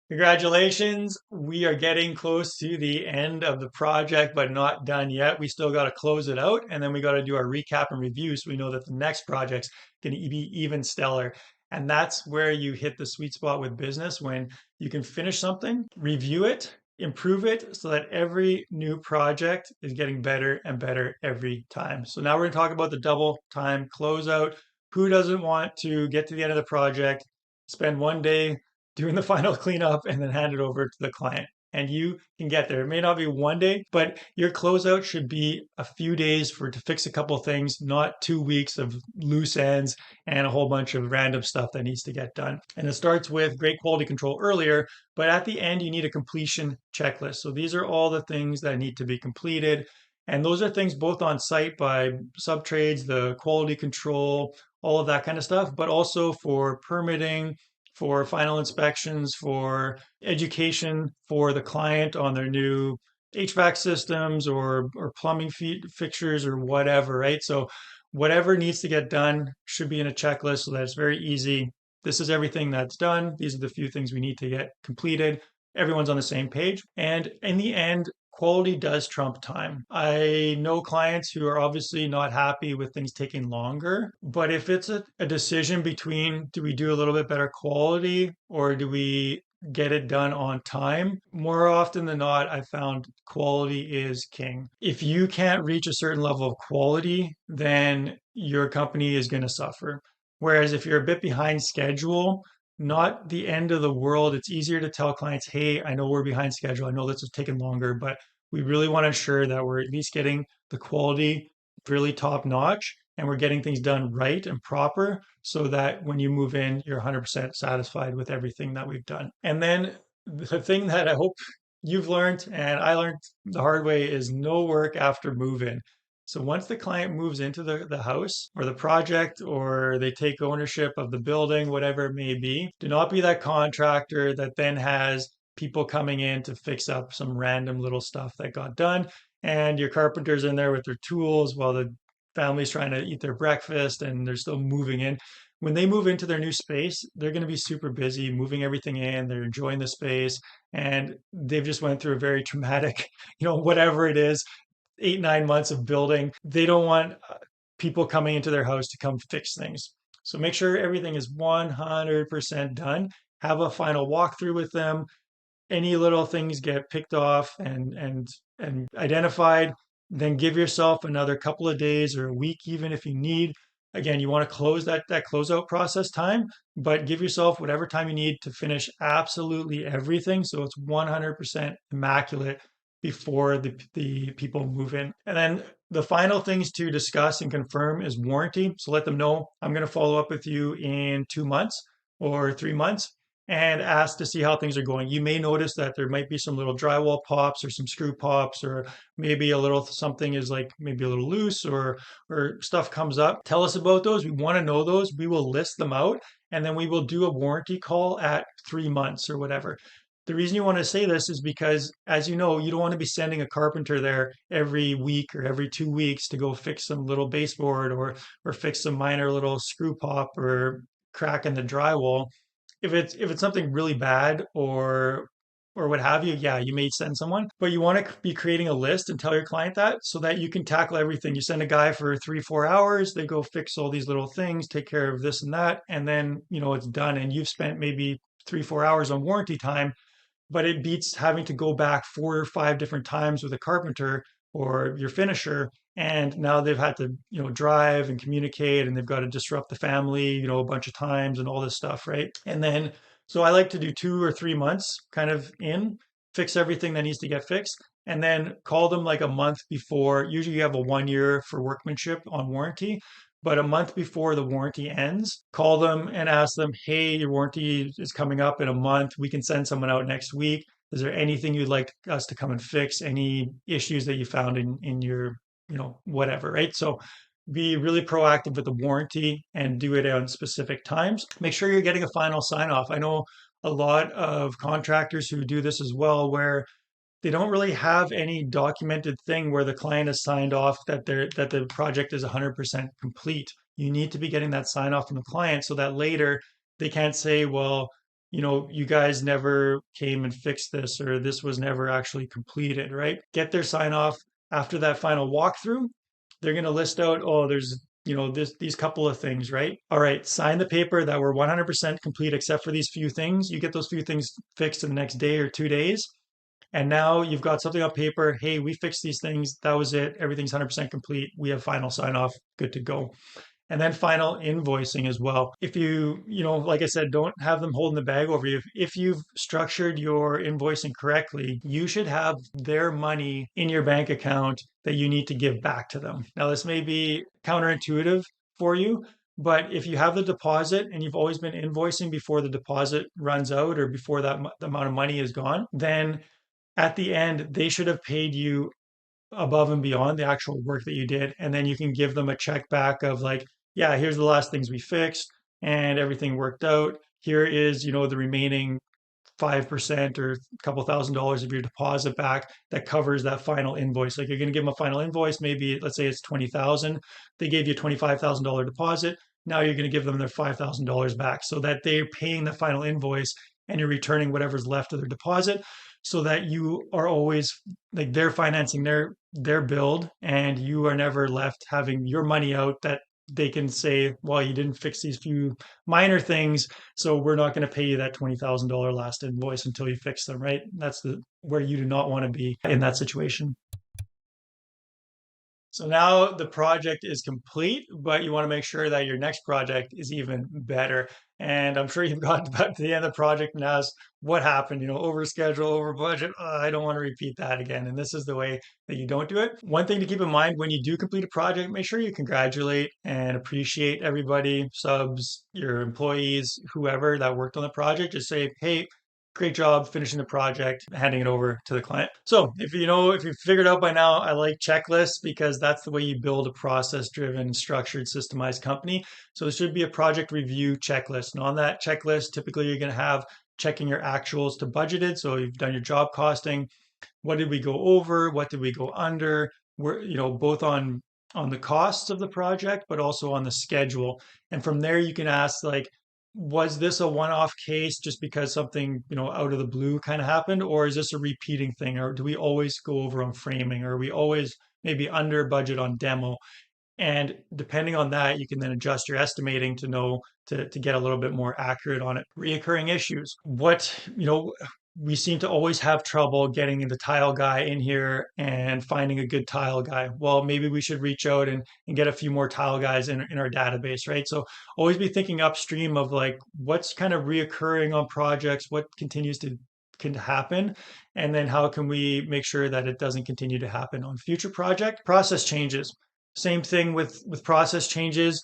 Congratulations. We are getting close to the end of the project, but not done yet. We still got to close it out, and then we got to do our recap and review so we know that the next project's going to be even stellar. And that's where you hit the sweet spot with business, when you can finish something, review it, improve it so that every new project is getting better and better every time. So now we're going to talk about the double time closeout. Who doesn't want to get to the end of the project, spend one day doing the final cleanup, and then hand it over to the client? And you can get there. It may not be one day, but your closeout should be a few days to fix a couple of things, not 2 weeks of loose ends and a whole bunch of random stuff that needs to get done. And it starts with great quality control earlier, but at the end, you need a completion checklist. So these are all the things that need to be completed. And those are things both on site by sub trades, the quality control, all of that kind of stuff, but also for permitting, for final inspections, for education for the client on their new HVAC systems or plumbing fixtures or whatever, right? So whatever needs to get done should be in a checklist so that it's very easy. This is everything that's done. These are the few things we need to get completed. Everyone's on the same page. And in the end, quality does trump time. I know clients who are obviously not happy with things taking longer, but if it's a decision between, do we do a little bit better quality or do we get it done on time, more often than not, I found quality is king. If you can't reach a certain level of quality, then your company is going to suffer. Whereas if you're a bit behind schedule, not the end of the world. It's easier to tell clients, hey, I know we're behind schedule. I know this is taking longer, but we really want to ensure that we're at least getting the quality really top notch and we're getting things done right and proper so that when you move in, you're 100% satisfied with everything that we've done. And then the thing that I hope you've learned and I learned the hard way is no work after move in. So once the client moves into the house or the project, or they take ownership of the building, whatever it may be, do not be that contractor that then has people coming in to fix up some random little stuff that got done. And your carpenter's in there with their tools while the family's trying to eat their breakfast and they're still moving in. When they move into their new space, they're going to be super busy moving everything in. They're enjoying the space and they've just went through a very traumatic, whatever it is, 8-9 months of building. They don't want people coming into their house to come fix things. So make sure everything is 100% done. Have a final walkthrough with them. any little things get picked off and identified, then give yourself another couple of days or a week, even if you need. Again, you want to close that closeout process time, but give yourself whatever time you need to finish absolutely everything so it's 100% immaculate before the people move in. And then the final things to discuss and confirm is warranty. So let them know I'm going to follow up with you in 2 months or 3 months and ask to see how things are going. You may notice that there might be some little drywall pops or some screw pops, or maybe a little something is like maybe a little loose, or stuff comes up. Tell us about those. We want to know those. We will list them out, and then we will do a warranty call at 3 months or whatever. The reason you want to say this is because, as you know, you don't want to be sending a carpenter there every week or every 2 weeks to go fix some little baseboard or fix some minor little screw pop or crack in the drywall. If it's something really bad or what have you, yeah, you may send someone, but you want to be creating a list and tell your client that so that you can tackle everything. You send a guy for 3-4 hours, they go fix all these little things, take care of this and that, and then it's done. And you've spent maybe 3-4 hours on warranty time, but it beats having to go back 4 or 5 different times with a carpenter or your finisher. And now they've had to, drive and communicate, and they've got to disrupt the family, a bunch of times and all this stuff, right? And then, so I like to do 2 or 3 months kind of fix everything that needs to get fixed, and then call them like a month before. Usually you have a 1 year for workmanship on warranty, but a month before the warranty ends, call them and ask them, hey, your warranty is coming up in a month. We can send someone out next week. Is there anything you'd like us to come and fix? Any issues that you found in your, whatever, right? So be really proactive with the warranty and do it on specific times. Make sure you're getting a final sign off. I know a lot of contractors who do this as well, where they don't really have any documented thing where the client has signed off that the project is 100% complete. You need to be getting that sign off from the client so that later they can't say, well, you guys never came and fixed this, or this was never actually completed, right? Get their sign off after that final walkthrough. They're going to list out, oh, there's these couple of things, right? All right, sign the paper that we're 100% complete except for these few things. You get those few things fixed in the next day or 2 days. And now you've got something on paper. Hey, we fixed these things. That was it. Everything's 100% complete. We have final sign off. Good to go. And then final invoicing as well. If like I said, don't have them holding the bag over you. If you've structured your invoicing correctly, you should have their money in your bank account that you need to give back to them. Now, this may be counterintuitive for you, but if you have the deposit and you've always been invoicing before the deposit runs out or before that the amount of money is gone, then at the end, they should have paid you above and beyond the actual work that you did. And then you can give them a check back of like, yeah, here's the last things we fixed and everything worked out. Here is, the remaining 5% or a couple $1,000s of your deposit back that covers that final invoice. Like you're going to give them a final invoice, maybe let's say it's 20,000. They gave you a $25,000 deposit. Now you're going to give them their $5,000 back so that they're paying the final invoice and you're returning whatever's left of their deposit, so that you are always like they're financing their build and you are never left having your money out that they can say, well, you didn't fix these few minor things, so we're not going to pay you that $20,000 last invoice until you fix them, right? That's where you do not want to be in that situation. So now the project is complete, but you want to make sure that your next project is even better. And I'm sure you've gotten back to the end of the project and asked, what happened? Over schedule, over budget. I don't want to repeat that again. And this is the way that you don't do it. One thing to keep in mind when you do complete a project, make sure you congratulate and appreciate everybody, subs, your employees, whoever that worked on the project. Just say, hey, great job finishing the project, handing it over to the client. So if you've figured out by now, I like checklists because that's the way you build a process-driven, structured, systemized company. So there should be a project review checklist. And on that checklist, typically you're going to have checking your actuals to budgeted. So you've done your job costing. What did we go over? What did we go under? We're, both on the costs of the project, but also on the schedule. And from there, you can ask like, was this a one-off case just because something, out of the blue kind of happened? Or is this a repeating thing? Or do we always go over on framing? Or are we always maybe under budget on demo? And depending on that, you can then adjust your estimating to know to get a little bit more accurate on it. Reoccurring issues. we seem to always have trouble getting the tile guy in here and finding a good tile guy. Well, maybe we should reach out and get a few more tile guys in our database, right? So always be thinking upstream of like what's kind of reoccurring on projects, what continues to can happen, and then how can we make sure that it doesn't continue to happen on future project. Process changes. Same thing with process changes.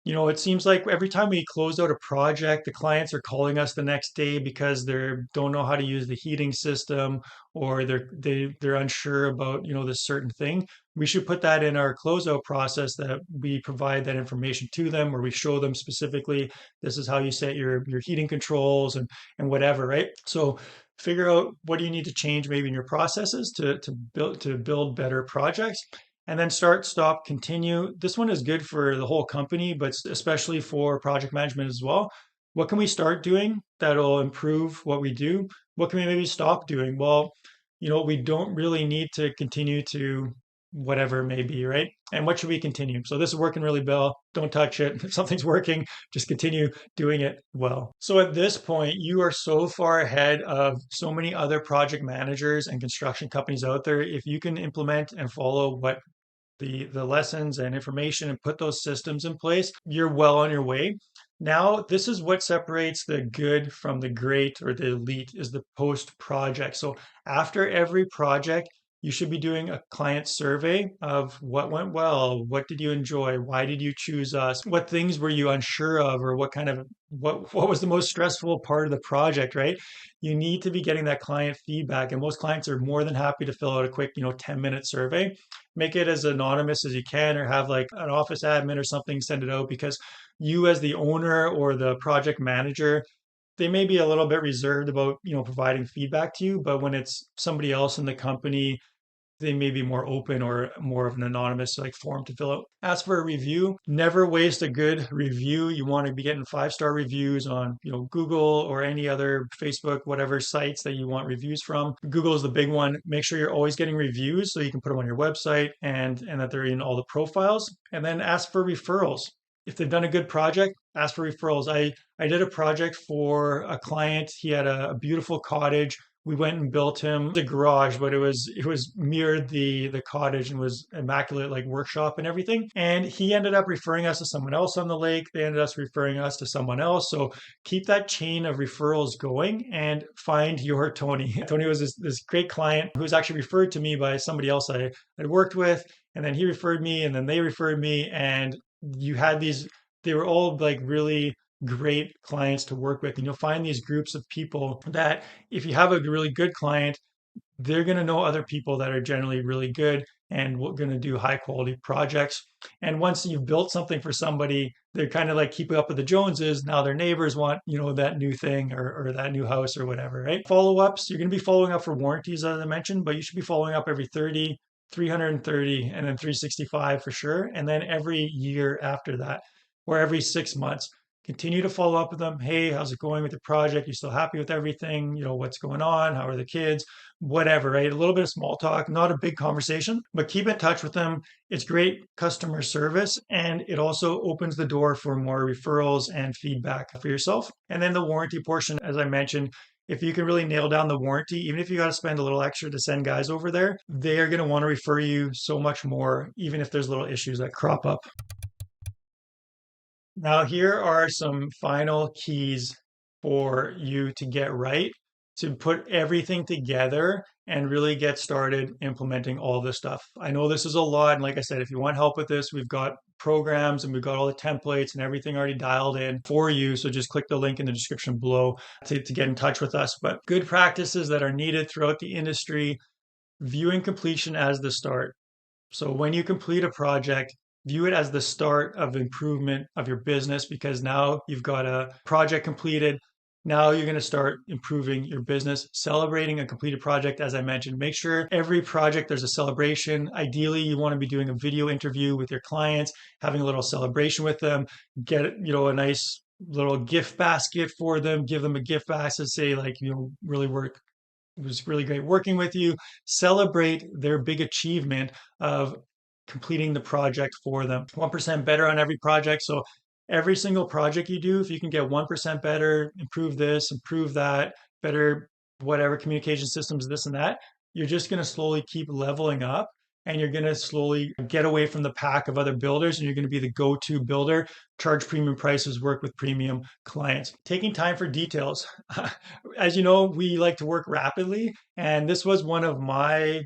It seems like every time we close out a project, the clients are calling us the next day because they don't know how to use the heating system, or they're unsure about, this certain thing. We should put that in our closeout process, that we provide that information to them, where we show them specifically, this is how you set your heating controls and whatever, right? So figure out what do you need to change maybe in your processes to build better projects, and then start, stop, continue. This one is good for the whole company, but especially for project management as well. What can we start doing that'll improve what we do? What can we maybe stop doing? Well, we don't really need to continue to whatever it may be, right? And what should we continue? So this is working really well. Don't touch it. If something's working, just continue doing it well. So at this point, you are so far ahead of so many other project managers and construction companies out there. If you can implement and follow what the lessons and information and put those systems in place, you're well on your way. Now, this is what separates the good from the great or the elite, is the post project. So after every project, you should be doing a client survey of what went well, what did you enjoy, why did you choose us, what things were you unsure of, or what was the most stressful part of the project, right? You need to be getting that client feedback, and most clients are more than happy to fill out a quick, 10-minute survey. Make it as anonymous as you can, or have like an office admin or something send it out, because you as the owner or the project manager, they may be a little bit reserved about, providing feedback to you, but when it's somebody else in the company, they may be more open or more of an anonymous like form to fill out. Ask for a review. Never waste a good review. You want to be getting 5-star reviews on, Google or any other, Facebook, whatever sites that you want reviews from. Google is the big one. Make sure you're always getting reviews so you can put them on your website, and that they're in all the profiles. And then ask for referrals. If they've done a good project, ask for referrals. I did a project for a client. He had a beautiful cottage. We went and built him the garage, but it was mirrored the cottage and was immaculate, like workshop and everything. And he ended up referring us to someone else on the lake. They ended up referring us to someone else. So keep that chain of referrals going and find your Tony. Tony was this great client who was actually referred to me by somebody else I had worked with. And then he referred me, and then they referred me. And you had they were all like really great clients to work with. And you'll find these groups of people that if you have a really good client, they're going to know other people that are generally really good and we're going to do high quality projects. And once you've built something for somebody, they're kind of like keeping up with the Joneses. Now their neighbors want, that new thing, or that new house or whatever, right? Follow-ups, you're going to be following up for warranties, as I mentioned, but you should be following up every 30, 330, and then 365 for sure. And then every year after that, or every 6 months. Continue to follow up with them. Hey, how's it going with the project? You still happy with everything? What's going on? How are the kids? Whatever, right? A little bit of small talk, not a big conversation, but keep in touch with them. It's great customer service, and it also opens the door for more referrals and feedback for yourself. And then the warranty portion, as I mentioned, if you can really nail down the warranty, even if you got to spend a little extra to send guys over there, they are going to want to refer you so much more, even if there's little issues that crop up. Now, here are some final keys for you to get right, to put everything together and really get started implementing all this stuff. I know this is a lot. And like I said, if you want help with this, we've got programs and we've got all the templates and everything already dialed in for you. So just click the link in the description below to get in touch with us. But good practices that are needed throughout the industry: viewing completion as the start. So when you complete a project, view it as the start of improvement of your business, because now you've got a project completed. Now you're going to start improving your business. Celebrating a completed project, as I mentioned, make sure every project there's a celebration. Ideally, you want to be doing a video interview with your clients, having a little celebration with them. Get a nice little gift basket for them. Give them a gift basket. Say like, really work. It was really great working with you. Celebrate their big achievement of completing the project for them. 1% better on every project. So every single project you do, if you can get 1% better, improve this, improve that, better whatever communication systems, this and that, you're just going to slowly keep leveling up, and you're going to slowly get away from the pack of other builders, and you're going to be the go-to builder, charge premium prices, work with premium clients. Taking time for details. As you know, we like to work rapidly, and this was one of my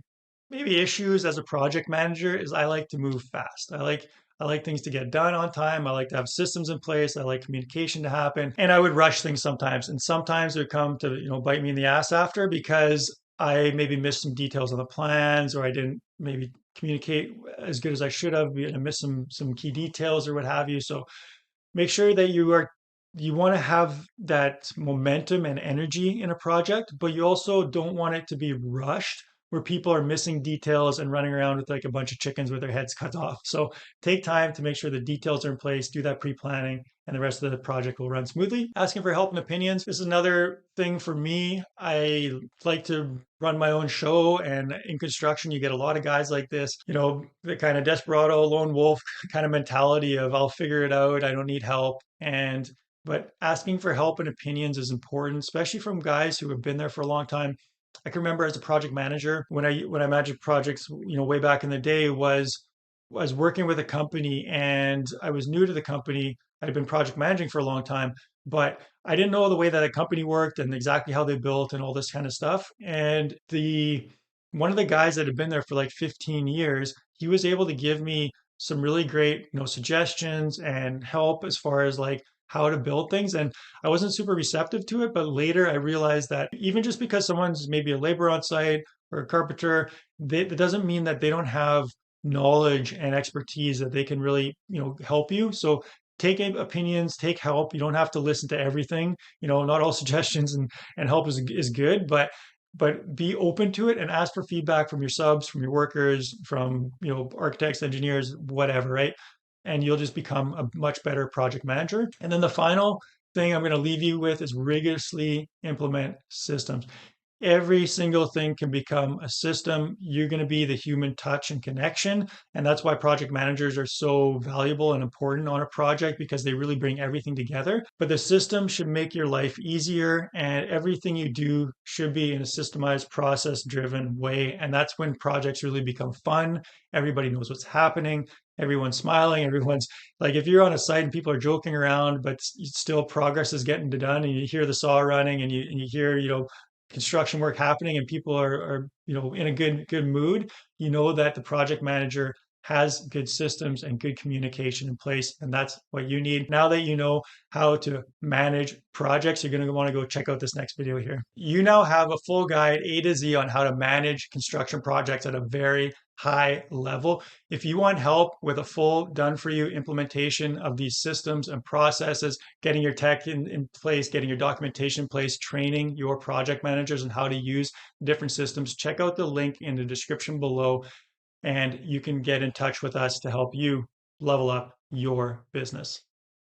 maybe issues as a project manager is I like to move fast. I like things to get done on time. I like to have systems in place. I like communication to happen. And I would rush things sometimes. And sometimes it would come to, bite me in the ass after because I maybe missed some details on the plans, or I didn't maybe communicate as good as I should have, and I missed some key details or what have you. So make sure that you want to have that momentum and energy in a project, but you also don't want it to be rushed where people are missing details and running around with like a bunch of chickens with their heads cut off. So take time to make sure the details are in place, do that pre-planning, and the rest of the project will run smoothly. Asking for help and opinions. This is another thing for me. I like to run my own show, and in construction, you get a lot of guys like this, the kind of desperado, lone wolf kind of mentality of I'll figure it out, I don't need help. But asking for help and opinions is important, especially from guys who have been there for a long time. I can remember as a project manager when I managed projects, way back in the day, was working with a company, and I was new to the company. I'd been project managing for a long time, but I didn't know the way that a company worked and exactly how they built and all this kind of stuff. And the one of the guys that had been there for like 15 years, he was able to give me some really great, suggestions and help as far as like how to build things. And I wasn't super receptive to it, but later I realized that even just because someone's maybe a laborer on site or a carpenter, that doesn't mean that they don't have knowledge and expertise that they can really, help you. So take opinions, take help. You don't have to listen to everything. Not all suggestions and help is good, but be open to it and ask for feedback from your subs, from your workers, from, architects, engineers, whatever, right? And you'll just become a much better project manager. And then the final thing I'm going to leave you with is rigorously implement systems. Every single thing can become a system. You're going to be the human touch and connection. And that's why project managers are so valuable and important on a project, because they really bring everything together. But the system should make your life easier, and everything you do should be in a systemized, process driven way. And that's when projects really become fun. Everybody knows what's happening. Everyone's smiling. Everyone's like, if you're on a site and people are joking around, but still progress is getting done, and you hear the saw running, and you hear, construction work happening, and people are in a good mood, that the project manager has good systems and good communication in place, and that's what you need. Now that you know how to manage projects, you're going to want to go check out this next video here. You now have a full guide A to Z on how to manage construction projects at a very high level. If you want help with a full done for you implementation of these systems and processes, getting your tech in place, getting your documentation in place, training your project managers on how to use different systems, check out the link in the description below, and you can get in touch with us to help you level up your business.